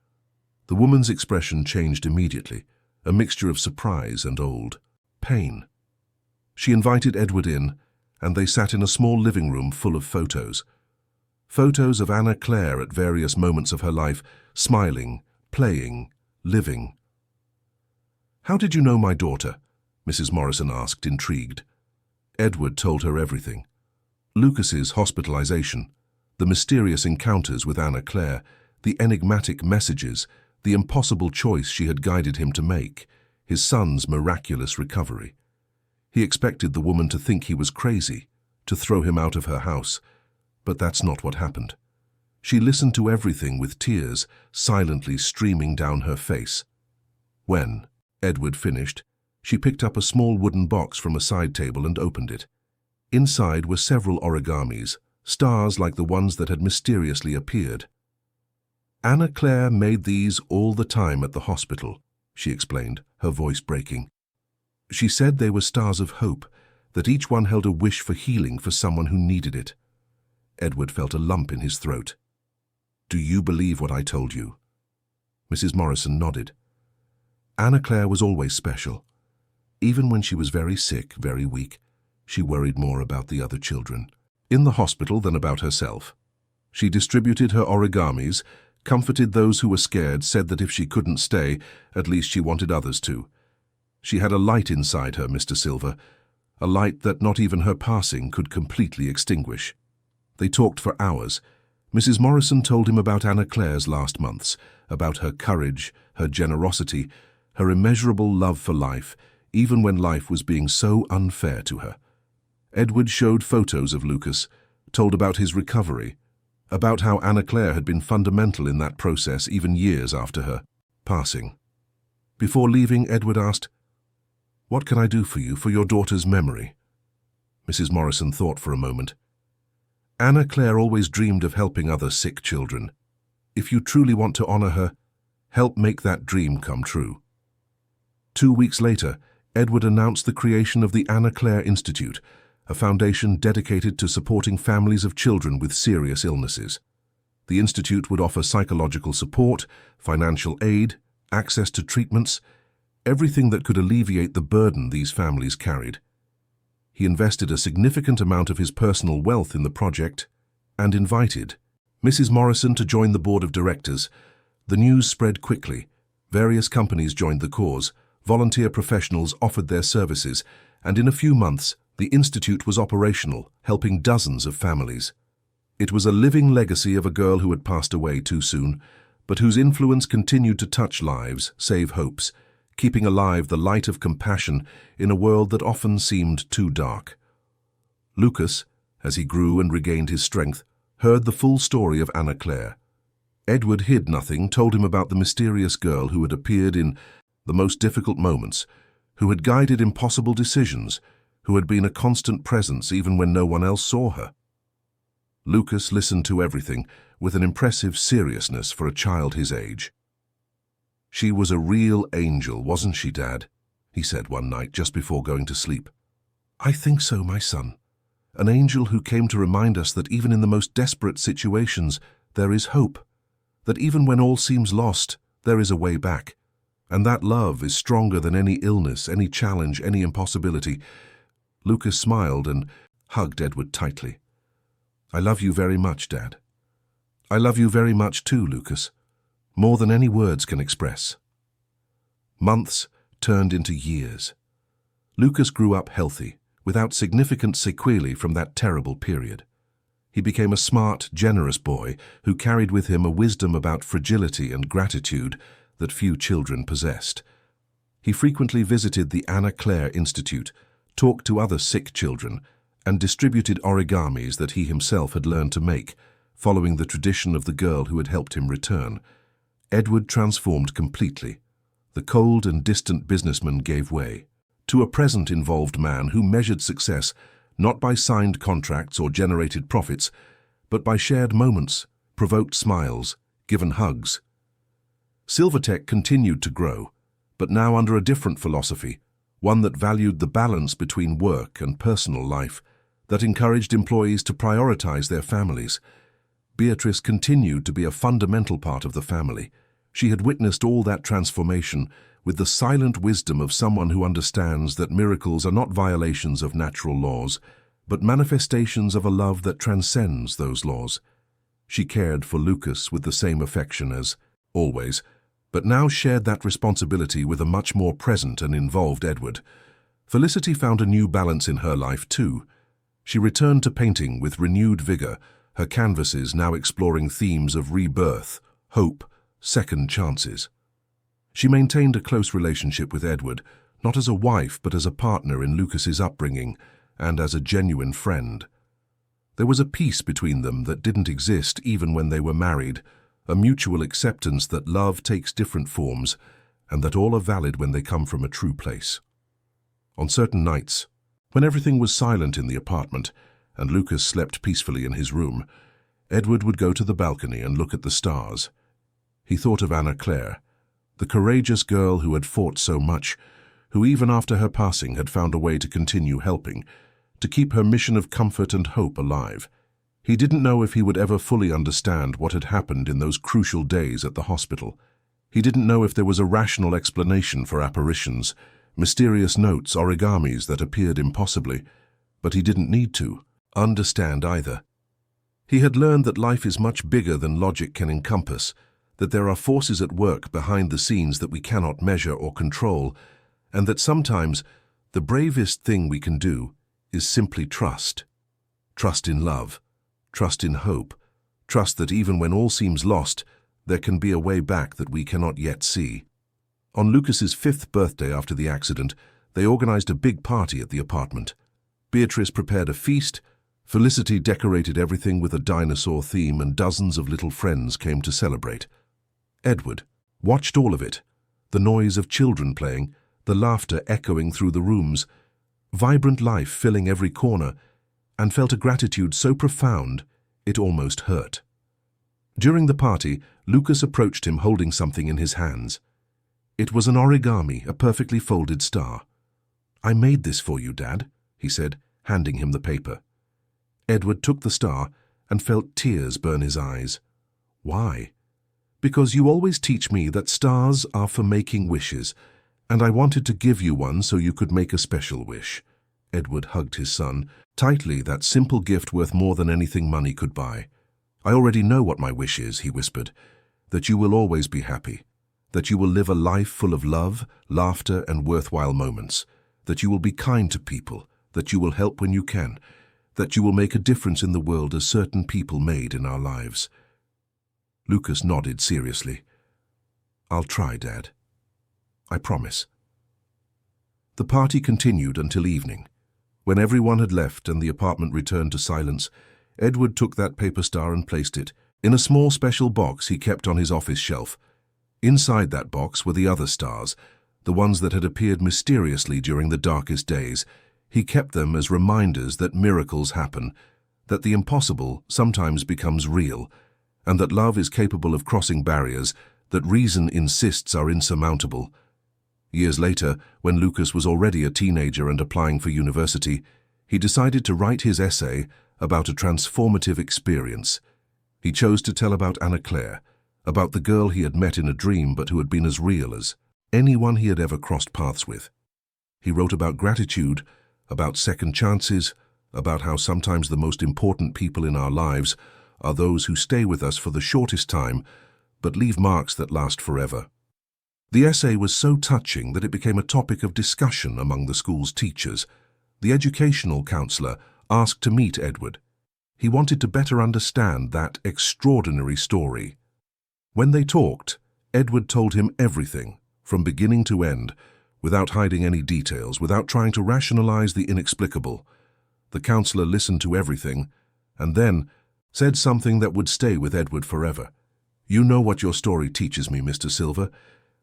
The woman's expression changed immediately, a mixture of surprise and old pain. She invited Edward in, and they sat in a small living room full of photos. Photos of Anna Claire at various moments of her life, smiling, playing, living. "How did you know my daughter?" Mrs. Morrison asked, intrigued. Edward told her everything. Lucas's hospitalization, the mysterious encounters with Anna Claire, the enigmatic messages, the impossible choice she had guided him to make, his son's miraculous recovery. He expected the woman to think he was crazy, to throw him out of her house, but that's not what happened. She listened to everything with tears silently streaming down her face. When Edward finished, she picked up a small wooden box from a side table and opened it. Inside were several origamis, stars like the ones that had mysteriously appeared. Anna Claire made these all the time at the hospital, she explained, her voice breaking. She said they were stars of hope, that each one held a wish for healing for someone who needed it. Edward felt a lump in his throat. "Do you believe what I told you?" Mrs. Morrison nodded. Anna Claire was always special. Even when she was very sick, very weak, she worried more about the other children in the hospital than about herself. She distributed her origamis, comforted those who were scared, said that if she couldn't stay, at least she wanted others to. She had a light inside her, Mr. Silver, a light that not even her passing could completely extinguish. They talked for hours. Mrs. Morrison told him about Anna Claire's last months, about her courage, her generosity, her immeasurable love for life, even when life was being so unfair to her. Edward showed photos of Lucas, told about his recovery, about how Anna Claire had been fundamental in that process even years after her passing. Before leaving, Edward asked, "What can I do for you for your daughter's memory?" Mrs. Morrison thought for a moment. Anna Claire always dreamed of helping other sick children. If you truly want to honor her, help make that dream come true. 2 weeks later, Edward announced the creation of the Anna Claire Institute, a foundation dedicated to supporting families of children with serious illnesses. The institute would offer psychological support, financial aid, access to treatments, everything that could alleviate the burden these families carried. He invested a significant amount of his personal wealth in the project and invited Mrs. Morrison to join the board of directors. The news spread quickly. Various companies joined the cause, volunteer professionals offered their services, and in a few months, the institute was operational, helping dozens of families. It was a living legacy of a girl who had passed away too soon, but whose influence continued to touch lives, save hopes, keeping alive the light of compassion in a world that often seemed too dark. Lucas, as he grew and regained his strength, heard the full story of Anna Claire. Edward hid nothing, told him about the mysterious girl who had appeared in the most difficult moments, who had guided impossible decisions, who had been a constant presence even when no one else saw her. Lucas listened to everything with an impressive seriousness for a child his age. "She was a real angel, wasn't she, Dad?" he said one night just before going to sleep. "I think so, my son. An angel who came to remind us that even in the most desperate situations, there is hope, that even when all seems lost, there is a way back. And that love is stronger than any illness, any challenge, any impossibility." Lucas smiled and hugged Edward tightly. "I love you very much, Dad." "I love you very much too, Lucas. More than any words can express." Months turned into years. Lucas grew up healthy, without significant sequelae from that terrible period. He became a smart, generous boy who carried with him a wisdom about fragility and gratitude that few children possessed. He frequently visited the Anna Claire Institute, talked to other sick children, and distributed origamis that he himself had learned to make, following the tradition of the girl who had helped him return. Edward transformed completely. The cold and distant businessman gave way to a present-involved man who measured success not by signed contracts or generated profits, but by shared moments, provoked smiles, given hugs. Silvertech continued to grow, but now under a different philosophy, one that valued the balance between work and personal life, that encouraged employees to prioritize their families. Beatrice continued to be a fundamental part of the family. She had witnessed all that transformation with the silent wisdom of someone who understands that miracles are not violations of natural laws, but manifestations of a love that transcends those laws. She cared for Lucas with the same affection as always, but now shared that responsibility with a much more present and involved Edward. Felicity found a new balance in her life too. She returned to painting with renewed vigor, her canvases now exploring themes of rebirth, hope, second chances. She maintained a close relationship with Edward, not as a wife but as a partner in Lucas's upbringing and as a genuine friend. There was a peace between them that didn't exist even when they were married, a mutual acceptance that love takes different forms and that all are valid when they come from a true place. On certain nights, when everything was silent in the apartment and Lucas slept peacefully in his room, Edward would go to the balcony and look at the stars. He thought of Anna Claire, the courageous girl who had fought so much, who even after her passing had found a way to continue helping, to keep her mission of comfort and hope alive. He didn't know if he would ever fully understand what had happened in those crucial days at the hospital. He didn't know if there was a rational explanation for apparitions, mysterious notes, origamis that appeared impossibly, but he didn't need to understand either. He had learned that life is much bigger than logic can encompass, that there are forces at work behind the scenes that we cannot measure or control, and that sometimes the bravest thing we can do is simply trust. Trust in love, trust in hope, trust that even when all seems lost, there can be a way back that we cannot yet see. On Lucas's 5th birthday after the accident, they organized a big party at the apartment. Beatrice prepared a feast, Felicity decorated everything with a dinosaur theme, and dozens of little friends came to celebrate. Edward watched all of it, the noise of children playing, the laughter echoing through the rooms, vibrant life filling every corner, and felt a gratitude so profound it almost hurt. During the party, Lucas approached him holding something in his hands. It was an origami, a perfectly folded star. "I made this for you, Dad," he said, handing him the paper. Edward took the star and felt tears burn his eyes. "Why?" "Because you always teach me that stars are for making wishes, and I wanted to give you one so you could make a special wish." Edward hugged his son tightly, that simple gift worth more than anything money could buy. "I already know what my wish is," he whispered, "that you will always be happy, that you will live a life full of love, laughter, and worthwhile moments, that you will be kind to people, that you will help when you can, that you will make a difference in the world as certain people made in our lives." Lucas nodded seriously. "I'll try, Dad. I promise." The party continued until evening. When everyone had left and the apartment returned to silence, Edward took that paper star and placed it in a small special box he kept on his office shelf. Inside that box were the other stars, the ones that had appeared mysteriously during the darkest days. He kept them as reminders that miracles happen, that the impossible sometimes becomes real, and that love is capable of crossing barriers that reason insists are insurmountable. Years later, when Lucas was already a teenager and applying for university, he decided to write his essay about a transformative experience. He chose to tell about Anna Claire, about the girl he had met in a dream but who had been as real as anyone he had ever crossed paths with. He wrote about gratitude, about second chances, about how sometimes the most important people in our lives are those who stay with us for the shortest time but leave marks that last forever. The essay was so touching that it became a topic of discussion among the school's teachers. The educational counselor asked to meet Edward. He wanted to better understand that extraordinary story. When they talked, Edward told him everything, from beginning to end, without hiding any details, without trying to rationalize the inexplicable. The counselor listened to everything, and then said something that would stay with Edward forever. "You know what your story teaches me, Mr. Silver,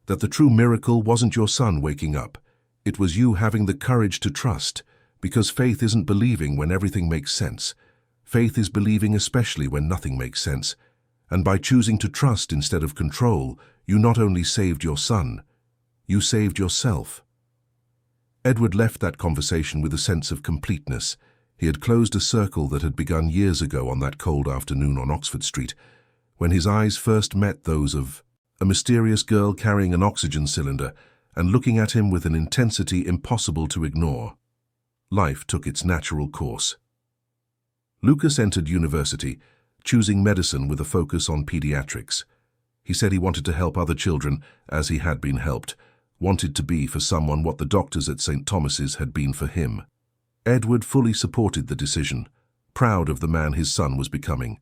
that the true miracle wasn't your son waking up. It was you having the courage to trust, because faith isn't believing when everything makes sense. Faith is believing especially when nothing makes sense. And by choosing to trust instead of control, you not only saved your son, you saved yourself." Edward left that conversation with a sense of completeness. He had closed a circle that had begun years ago on that cold afternoon on Oxford Street, when his eyes first met those of a mysterious girl carrying an oxygen cylinder and looking at him with an intensity impossible to ignore. Life took its natural course. Lucas entered university, choosing medicine with a focus on pediatrics. He said he wanted to help other children as he had been helped, wanted to be for someone what the doctors at St. Thomas's had been for him. Edward fully supported the decision, proud of the man his son was becoming.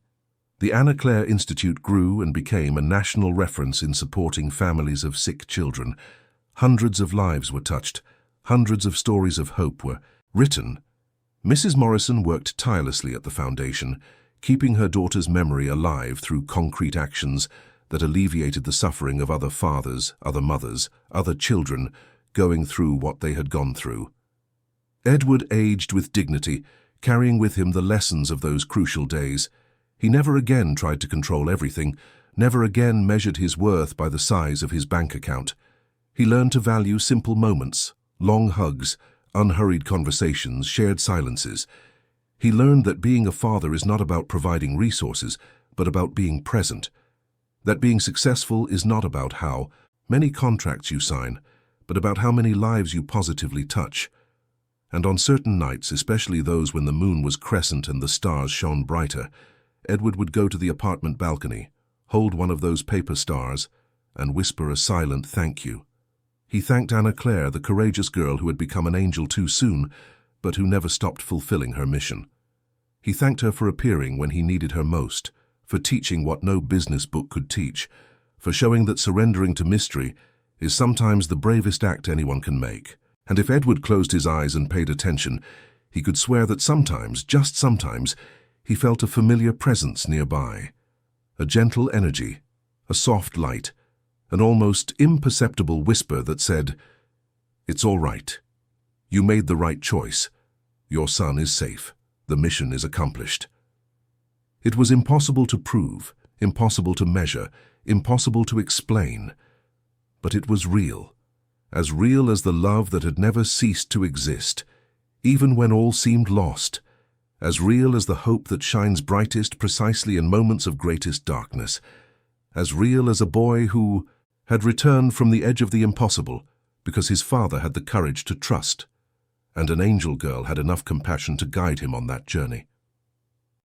The Anna Claire Institute grew and became a national reference in supporting families of sick children. Hundreds of lives were touched. Hundreds of stories of hope were written. Mrs. Morrison worked tirelessly at the foundation, keeping her daughter's memory alive through concrete actions that alleviated the suffering of other fathers, other mothers, other children going through what they had gone through. Edward aged with dignity, carrying with him the lessons of those crucial days. He never again tried to control everything, never again measured his worth by the size of his bank account. He learned to value simple moments, long hugs, unhurried conversations, shared silences. He learned that being a father is not about providing resources, but about being present. That being successful is not about how many contracts you sign, but about how many lives you positively touch. And on certain nights, especially those when the moon was crescent and the stars shone brighter, Edward would go to the apartment balcony, hold one of those paper stars, and whisper a silent thank you. He thanked Anna Claire, the courageous girl who had become an angel too soon, but who never stopped fulfilling her mission. He thanked her for appearing when he needed her most, for teaching what no business book could teach, for showing that surrendering to mystery is sometimes the bravest act anyone can make. And if Edward closed his eyes and paid attention, he could swear that sometimes, just sometimes, he felt a familiar presence nearby. A gentle energy, a soft light, an almost imperceptible whisper that said, "It's all right. You made the right choice. Your son is safe. The mission is accomplished." It was impossible to prove, impossible to measure, impossible to explain, but it was real as the love that had never ceased to exist, even when all seemed lost, as real as the hope that shines brightest precisely in moments of greatest darkness, as real as a boy who had returned from the edge of the impossible because his father had the courage to trust, and an angel girl had enough compassion to guide him on that journey.